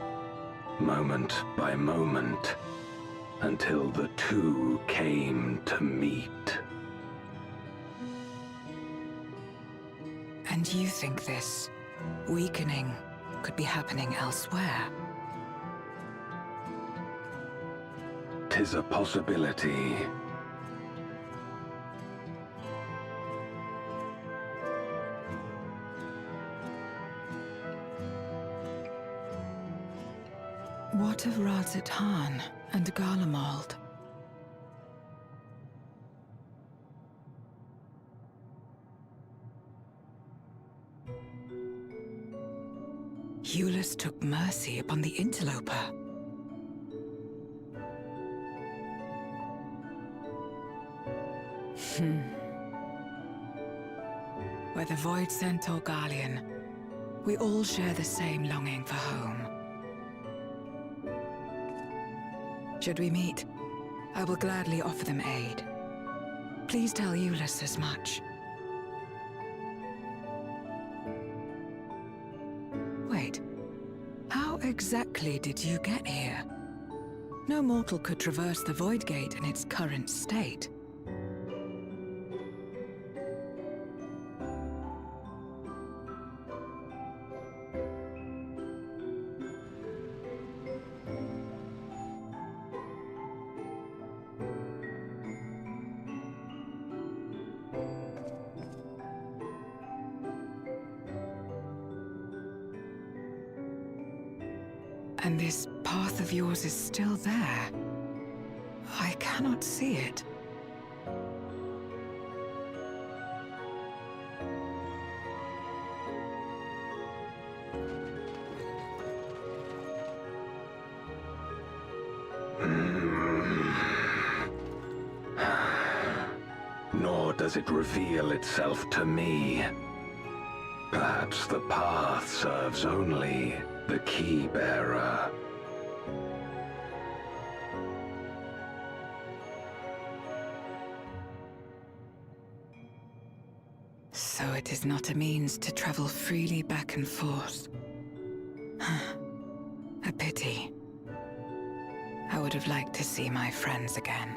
moment by moment, until the two came to meet. And you think this weakening could be happening elsewhere? 'Tis a possibility. What of Radzatan and Garlemald? Eulus took mercy upon the interloper. Whether Void Sent or Garlean, we all share the same longing for home. Should we meet, I will gladly offer them aid. Please tell Eulus as much. Wait, how exactly did you get here? No mortal could traverse the Void Gate in its current state. And this path of yours is still there. I cannot see it. Nor does it reveal itself to me. Perhaps the path serves only the key bearer. So it is not a means to travel freely back and forth. A pity. I would have liked to see my friends again.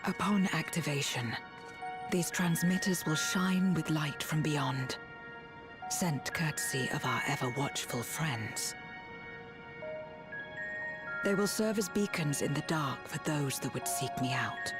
Upon activation, these transmitters will shine with light from beyond, sent courtesy of our ever-watchful friends. They will serve as beacons in the dark for those that would seek me out.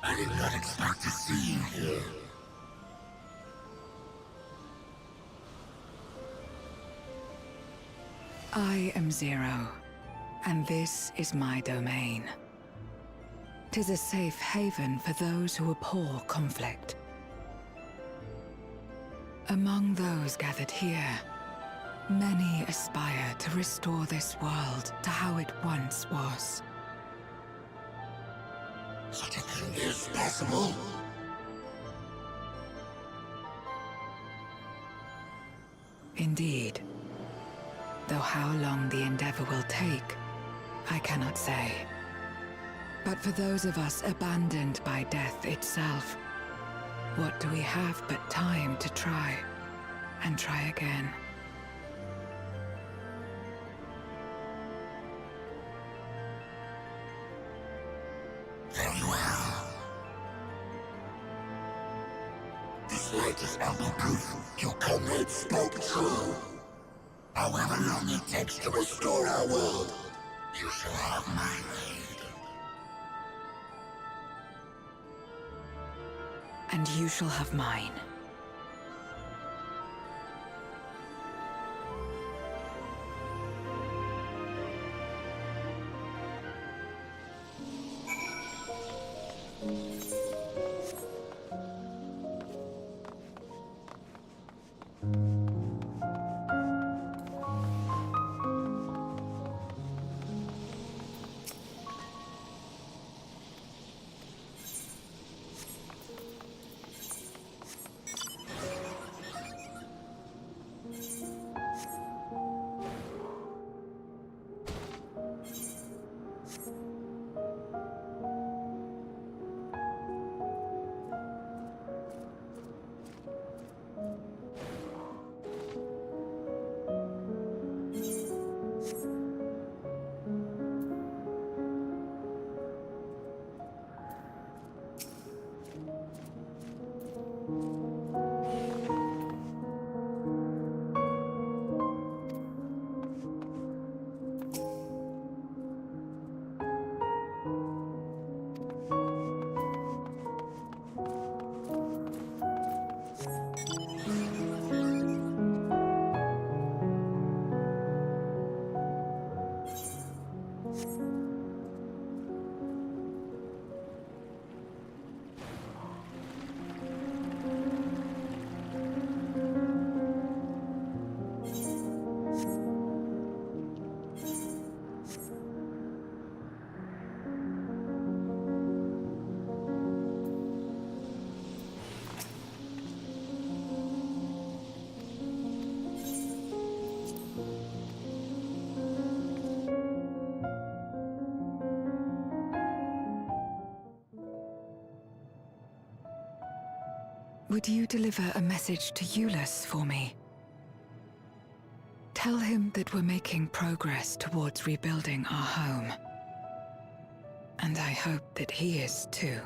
I did not expect to see you here. I am Zero, and this is my domain. 'Tis a safe haven for those who abhor conflict. Among those gathered here, many aspire to restore this world to how it once was. Such a thing is possible. Indeed. Though how long the endeavor will take, I cannot say. But for those of us abandoned by death itself, what do we have but time to try, and try again? Very well. This light is ample proof your comrade spoke true. However long it takes to restore our world, you shall have my aid. And you shall have mine. Would you deliver a message to Eulus for me? Tell him that we're making progress towards rebuilding our home. And I hope that he is too.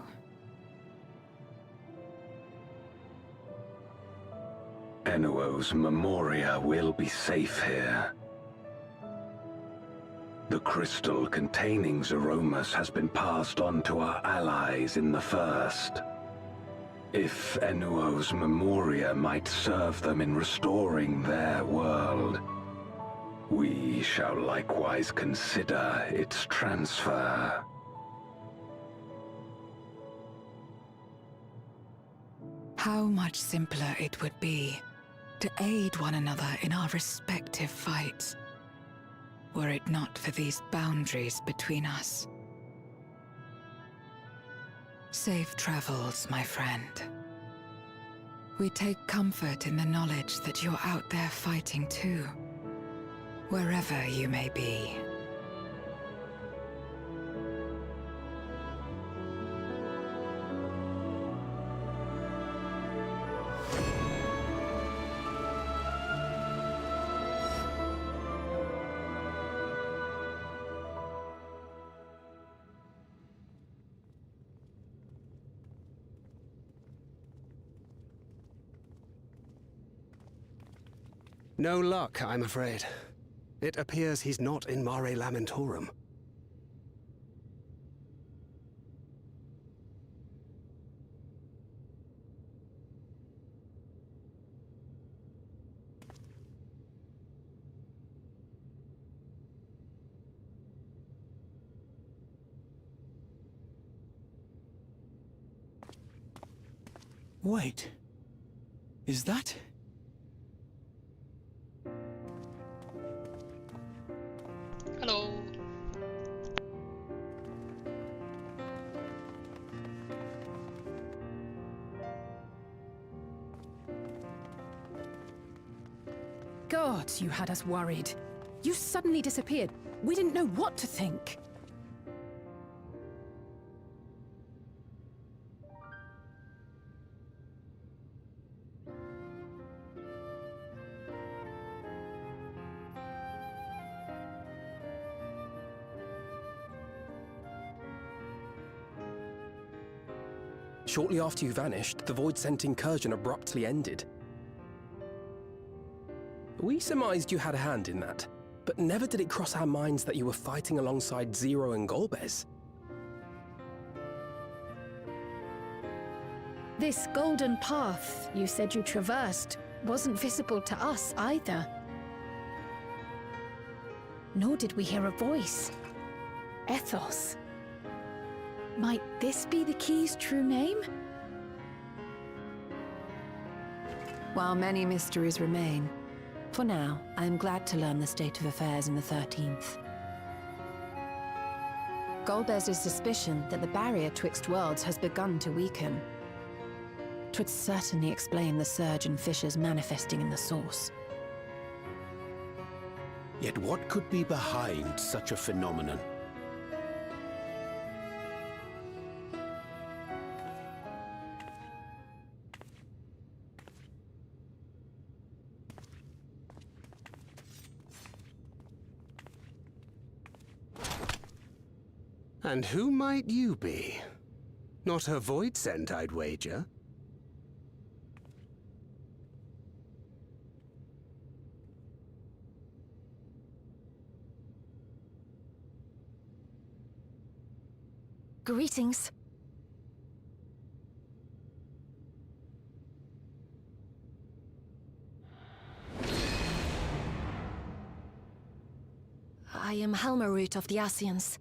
Enuo's Memoria will be safe here. The crystal containing Zeromus has been passed on to our allies in the First. If Enuo's Memoria might serve them in restoring their world, we shall likewise consider its transfer. How much simpler it would be to aid one another in our respective fights, were it not for these boundaries between us. Safe travels, my friend. We take comfort in the knowledge that you're out there fighting too, wherever you may be. No luck, I'm afraid. It appears he's not in Mare Lamentorum. Wait. Is that... Hello. God, you had us worried. You suddenly disappeared. We didn't know what to think. Shortly after you vanished, the Void-Sent incursion abruptly ended. We surmised you had a hand in that, but never did it cross our minds that you were fighting alongside Zero and Golbez. This golden path you said you traversed wasn't visible to us either. Nor did we hear a voice. Ethos. Might this be the key's true name? While many mysteries remain, for now, I am glad to learn the state of affairs in the 13th. Golbez's suspicion that the barrier twixt worlds has begun to weaken. 'Twould certainly explain the surge in fissures manifesting in the source. Yet what could be behind such a phenomenon? And who might you be? Not a Void-Sent, I'd wager. Greetings. I am Helmarut of the Asians.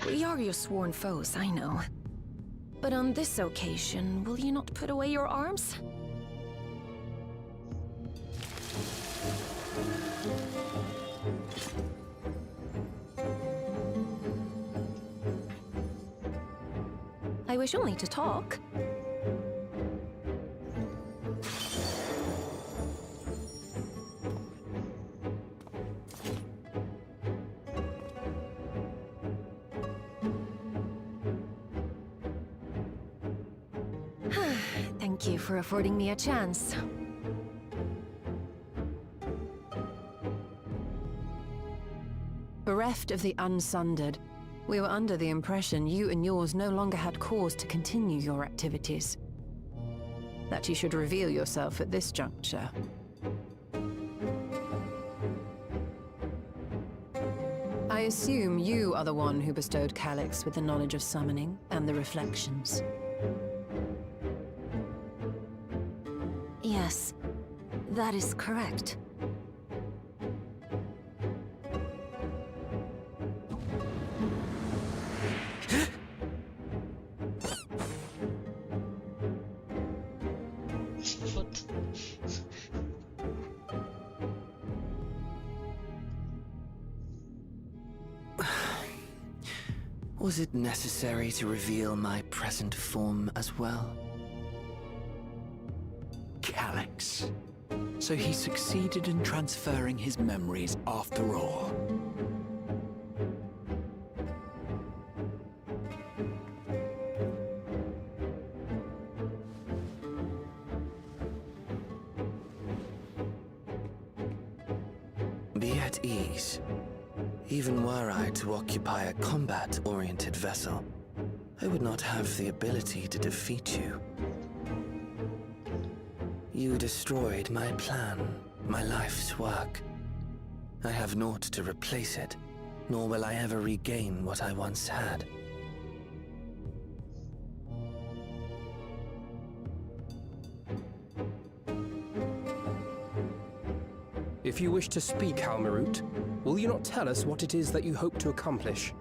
We are your sworn foes, I know. But on this occasion, will you not put away your arms? I wish only to talk. Thank you for affording me a chance. Bereft of the Unsundered, we were under the impression you and yours no longer had cause to continue your activities. that you should reveal yourself at this juncture. I assume you are the one who bestowed Calyx with the knowledge of summoning and the reflections. Yes, that is correct. What? Was it necessary to reveal my present form as well? Calyx. So he succeeded in transferring his memories after all. Be at ease. Even were I to occupy a combat-oriented vessel, I would not have the ability to defeat you. You destroyed my plan, my life's work. I have naught to replace it, nor will I ever regain what I once had. If you wish to speak, Halmarut, will you not tell us what it is that you hope to accomplish?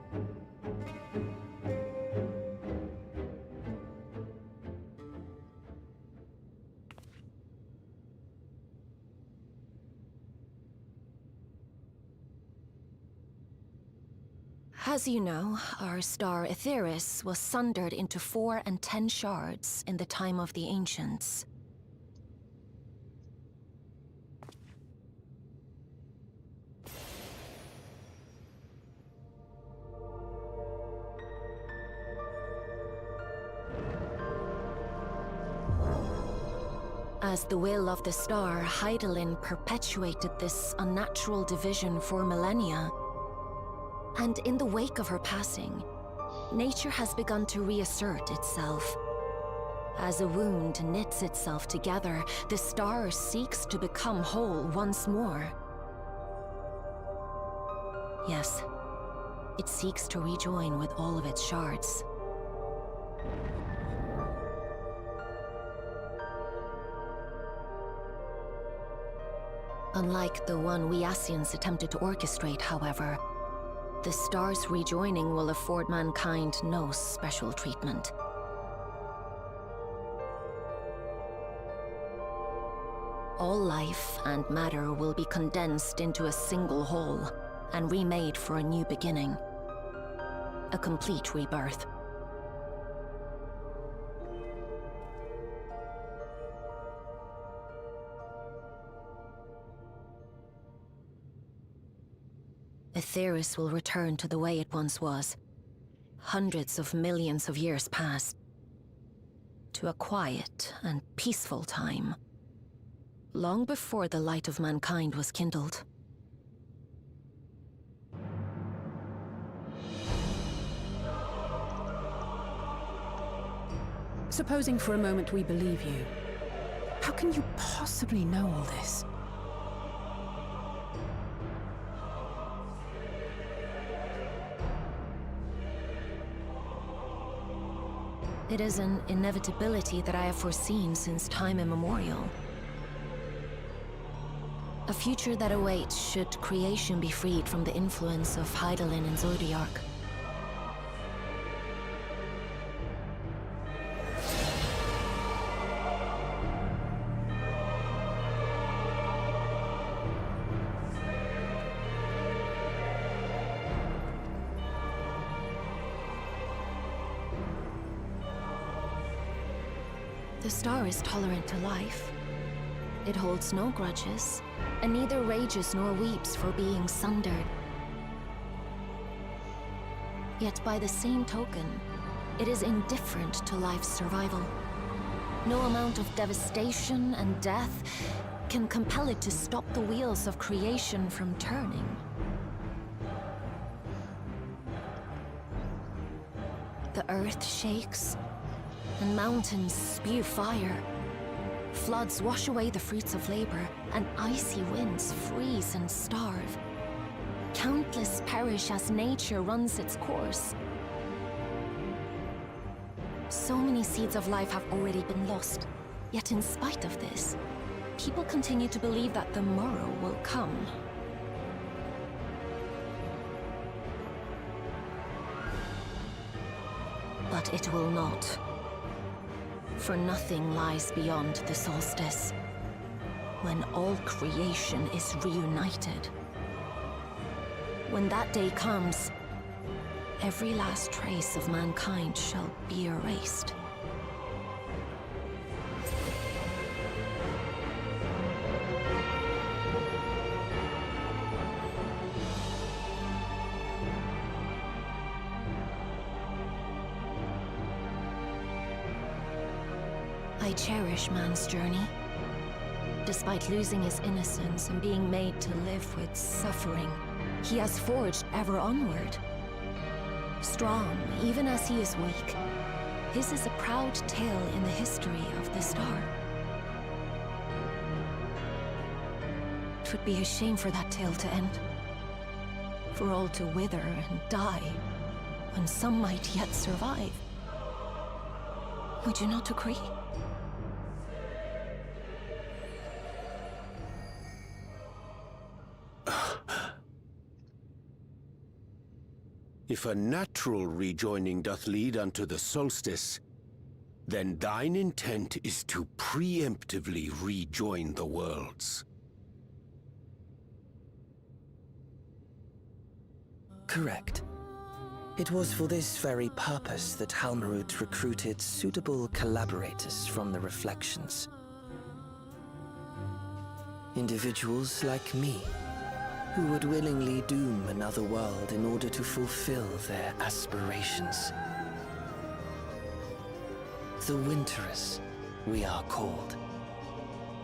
As you know, our star Aetheris was sundered into 4 and 10 shards in the time of the Ancients. As the will of the star, Hydaelyn perpetuated this unnatural division for millennia. And in the wake of her passing, nature has begun to reassert itself. As a wound knits itself together, the star seeks to become whole once more. Yes, it seeks to rejoin with all of its shards. Unlike the one we Ascians attempted to orchestrate, however, the star's rejoining will afford mankind no special treatment. All life and matter will be condensed into a single whole and remade for a new beginning. A complete rebirth. Aetheris will return to the way it once was. Hundreds of millions of years past. To a quiet and peaceful time. Long before the light of mankind was kindled. Supposing for a moment we believe you, how can you possibly know all this? It is an inevitability that I have foreseen since time immemorial. A future that awaits should creation be freed from the influence of Hydaelyn and Zodiac. The star is tolerant to life. It holds no grudges, and neither rages nor weeps for being sundered. Yet by the same token, it is indifferent to life's survival. No amount of devastation and death can compel it to stop the wheels of creation from turning. The earth shakes, and mountains spew fire, Floods wash away the fruits of labor, and icy winds freeze and starve. Countless perish as nature runs its course. So many seeds of life have already been lost. Yet in spite of this, people continue to believe that the morrow will come. But it will not. For nothing lies beyond the solstice, when all creation is reunited. When that day comes, every last trace of mankind shall be erased. I cherish man's journey. Despite losing his innocence and being made to live with suffering, he has forged ever onward. Strong, even as he is weak, his is a proud tale in the history of the star. It would be a shame for that tale to end. For all to wither and die, when some might yet survive. Would you not agree? If a natural rejoining doth lead unto the solstice, then thine intent is to preemptively rejoin the worlds. Correct. It was for this very purpose that Halmarut recruited suitable collaborators from the Reflections. Individuals like me, who would willingly doom another world in order to fulfill their aspirations. The Winterers, we are called.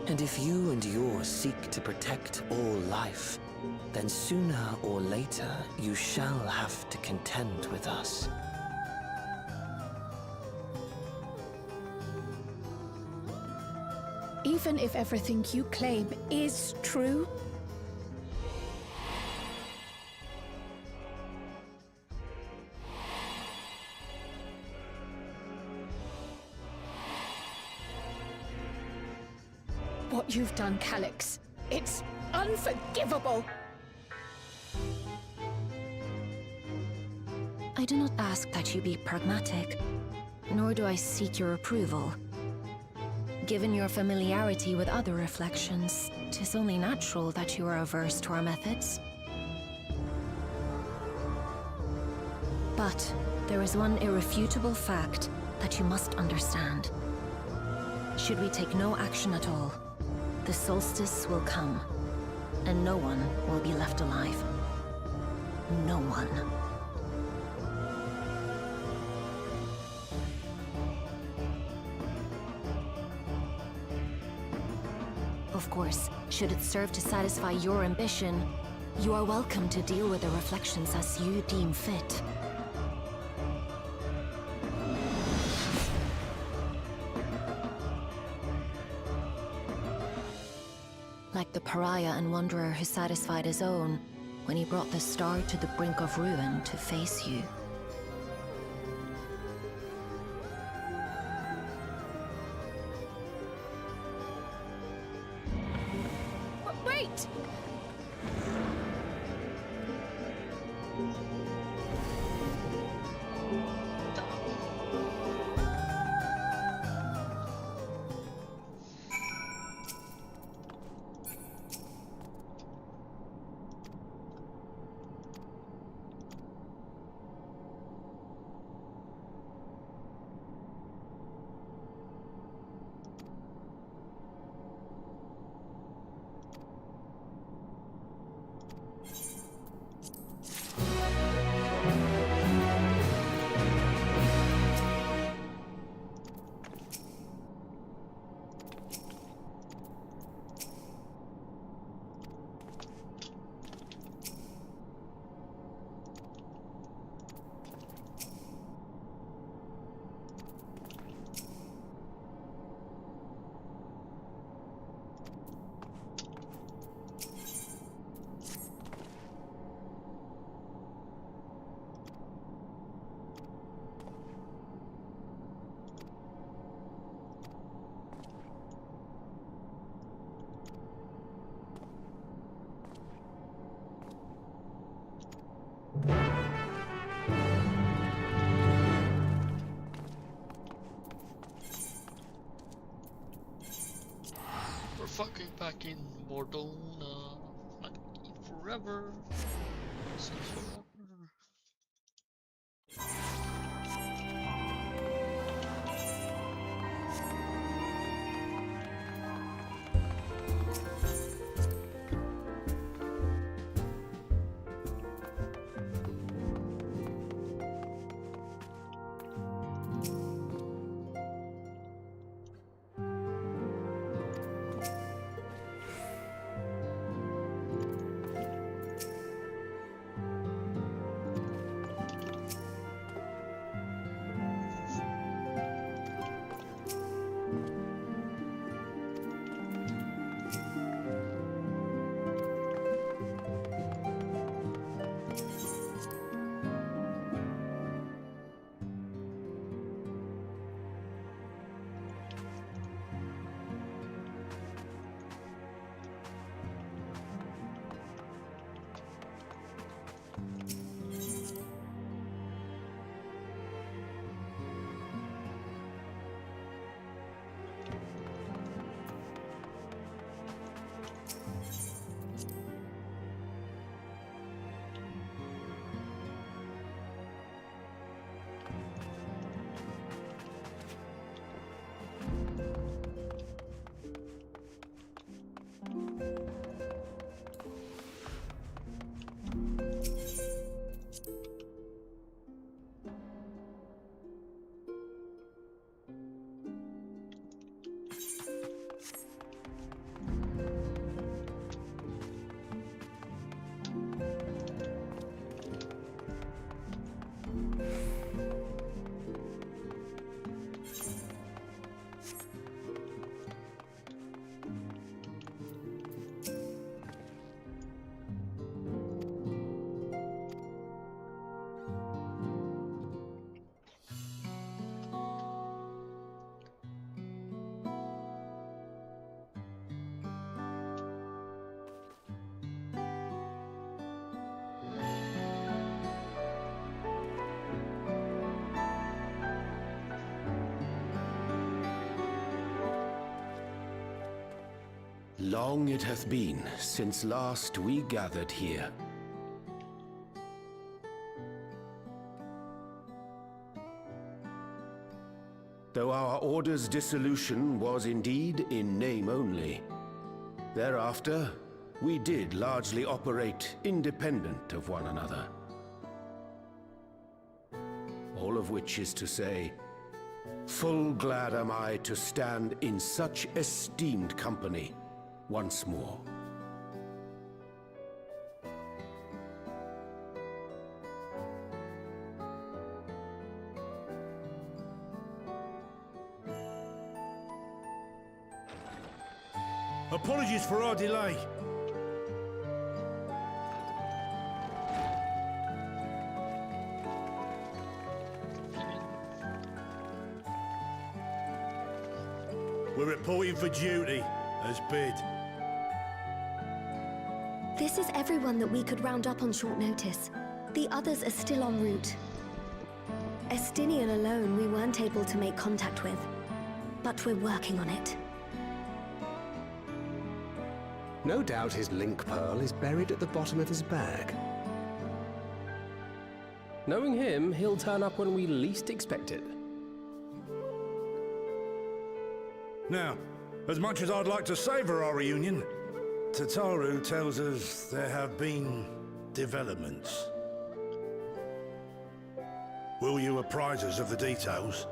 And if you and yours seek to protect all life, then sooner or later you shall have to contend with us. Even if everything you claim is true, what you've done, Calyx, it's unforgivable! I do not ask that you be pragmatic, nor do I seek your approval. Given your familiarity with other reflections, 'tis only natural that you are averse to our methods. But there is one irrefutable fact that you must understand. Should we take no action at all, the solstice will come, and no one will be left alive. No one. Of course, should it serve to satisfy your ambition, you are welcome to deal with the reflections as you deem fit. Like the pariah and wanderer who satisfied his own when he brought the star to the brink of ruin to face you. Wait! fucking back in Mordona. Like in forever. Since forever. Long it hath been since last we gathered here. Though our order's dissolution was indeed in name only, thereafter we did largely operate independent of one another. All of which is to say, full glad am I to stand in such esteemed company once more. Apologies for our delay. We're reporting for duty, as bid. This is everyone that we could round up on short notice. The others are still en route. Estinian alone we weren't able to make contact with, but we're working on it. No doubt his link pearl is buried at the bottom of his bag. Knowing him, he'll turn up when we least expect it. Now, as much as I'd like to savor our reunion, Tataru tells us there have been developments. Will you apprise us of the details?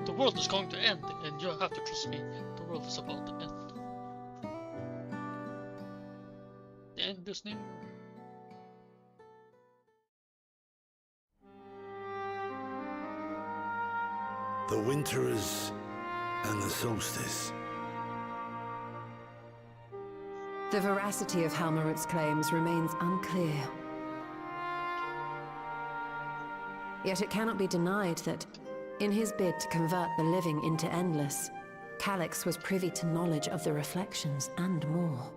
The world is going to end, and you have to trust me. The world is about to end. The end is near. The Winterers and the Solstice. The veracity of Halmarut's claims remains unclear. Yet it cannot be denied that, In his bid to convert the living into endless, Calix was privy to knowledge of the reflections and more.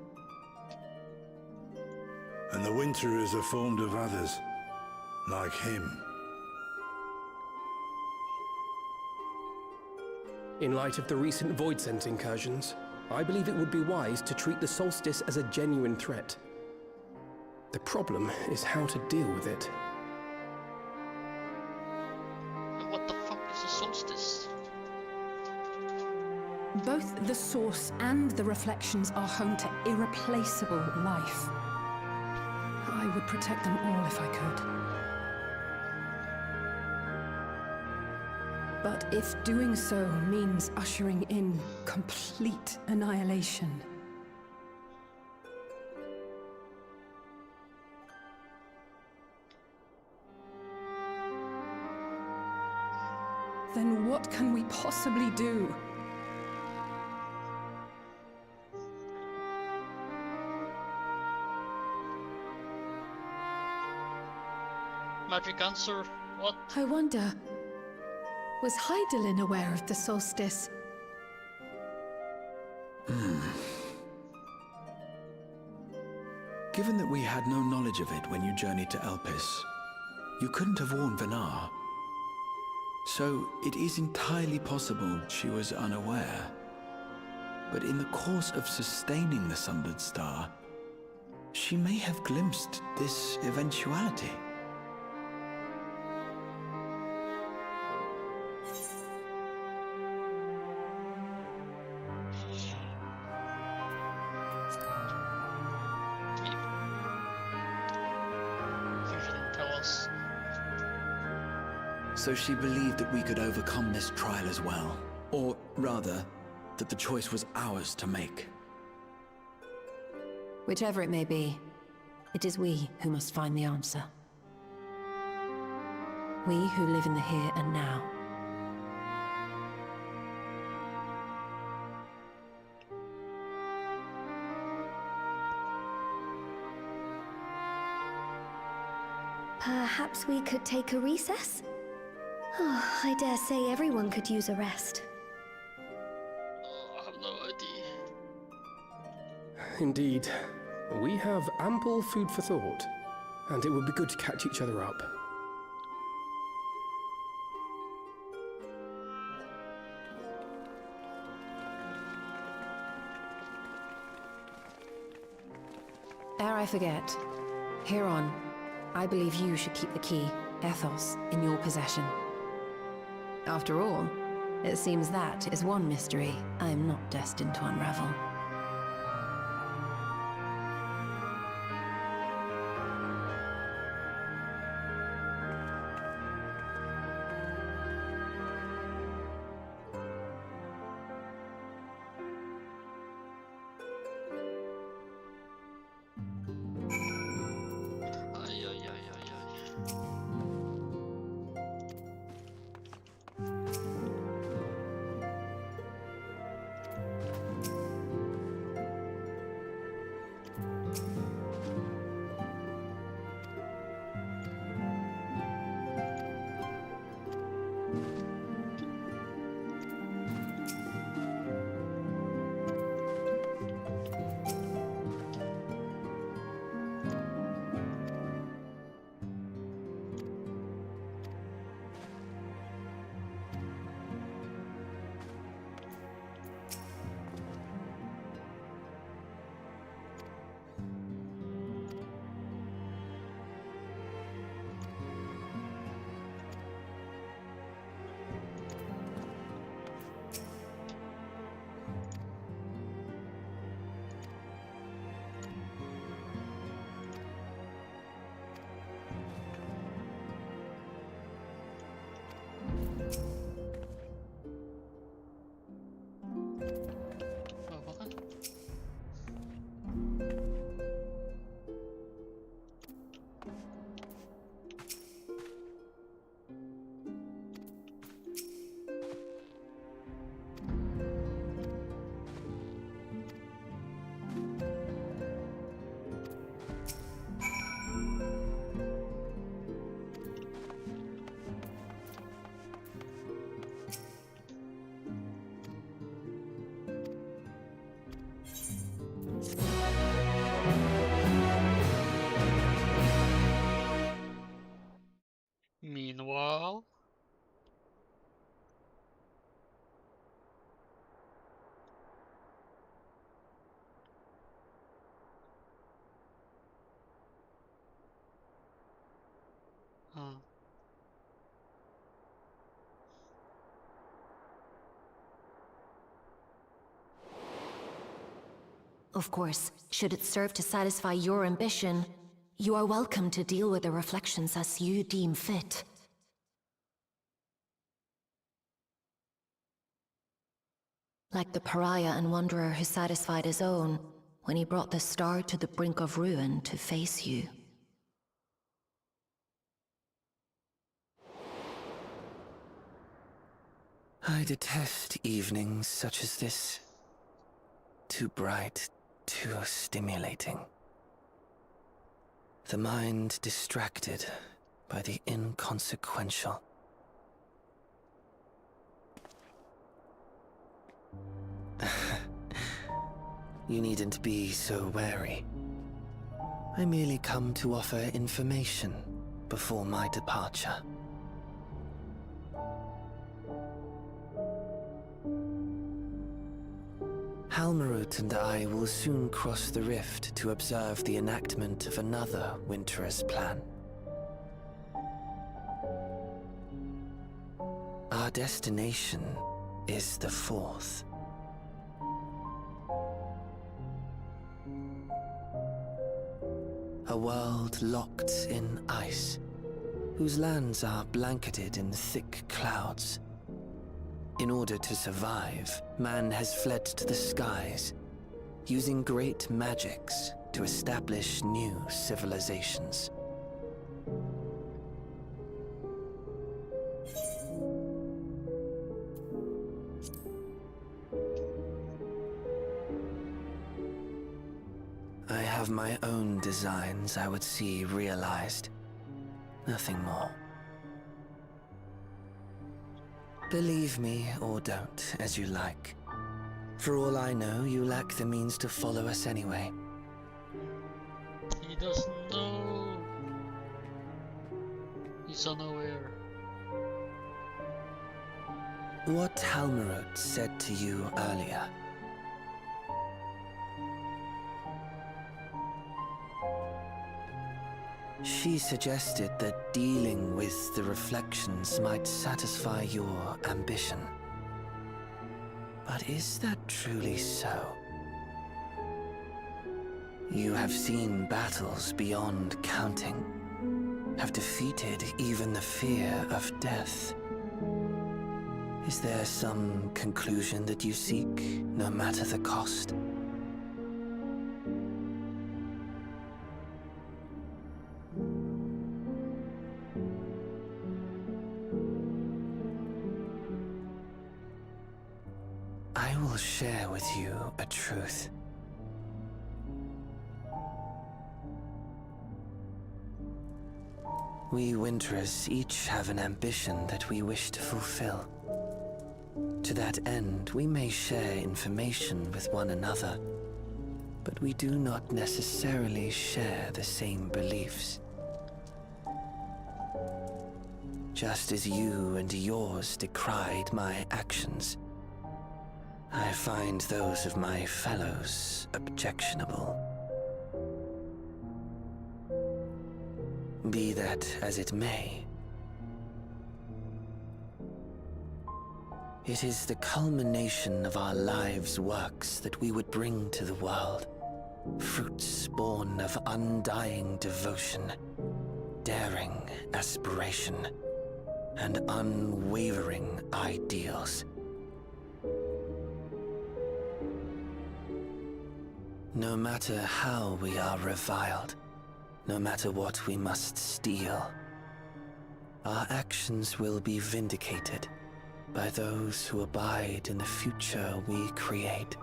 And the Winterers are formed of others, like him. In light of the recent Voidsent incursions, I believe it would be wise to treat the solstice as a genuine threat. The problem is how to deal with it. What the fuck is a solstice? Both the source and the reflections are home to irreplaceable life. I would protect them all if I could. But if doing so means ushering in complete annihilation, then what can we possibly do? Magic answer? What? I wonder, was Hydaelyn aware of the solstice? Given that we had no knowledge of it when you journeyed to Elpis, you couldn't have warned Venar. So it is entirely possible she was unaware. But in the course of sustaining the Sundered Star, she may have glimpsed this eventuality. So she believed that we could overcome this trial as well. Or rather, that the choice was ours to make. Whichever it may be, it is we who must find the answer. We who live in the here and now. Perhaps we could take a recess? Oh, I dare say everyone could use a rest. I have no idea. Indeed. We have ample food for thought, and it would be good to catch each other up. Ere I forget, Heron, I believe you should keep the key, Ethos, in your possession. After all, it seems that is one mystery I am not destined to unravel. Of course, should it serve to satisfy your ambition, you are welcome to deal with the reflections as you deem fit. Like the pariah and wanderer who satisfied his own when he brought the star to the brink of ruin to face you. I detest evenings such as this. Too bright, too stimulating. The mind distracted by the inconsequential. You needn't be so wary. I merely come to offer information before my departure. Halmarut and I will soon cross the rift to observe the enactment of another Winter's plan. Our destination is the fourth. A world locked in ice, whose lands are blanketed in thick clouds. In order to survive, man has fled to the skies, using great magics to establish new civilizations. I have my own designs I would see realized. Nothing more. Believe me or don't, as you like. For all I know, you lack the means to follow us anyway. He doesn't know. He's unaware. What Halmarut said to you earlier. She suggested that dealing with the reflections might satisfy your ambition. But is that truly so? You have seen battles beyond counting, have defeated even the fear of death. Is there some conclusion that you seek, no matter the cost? I will share with you a truth. We Winterers each have an ambition that we wish to fulfill. To that end, we may share information with one another, but we do not necessarily share the same beliefs. Just as you and yours decried my actions, I find those of my fellows objectionable. Be that as it may, it is the culmination of our lives' works that we would bring to the world. Fruits born of undying devotion, daring aspiration, and unwavering ideals. No matter how we are reviled, no matter what we must steal, our actions will be vindicated by those who abide in the future we create.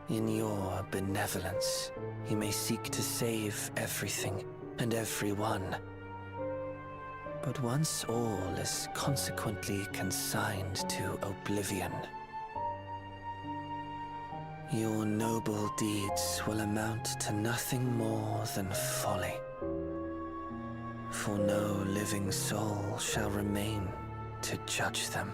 In your benevolence, you may seek to save everything and everyone. But once all is consequently consigned to oblivion, your noble deeds will amount to nothing more than folly. For no living soul shall remain to judge them.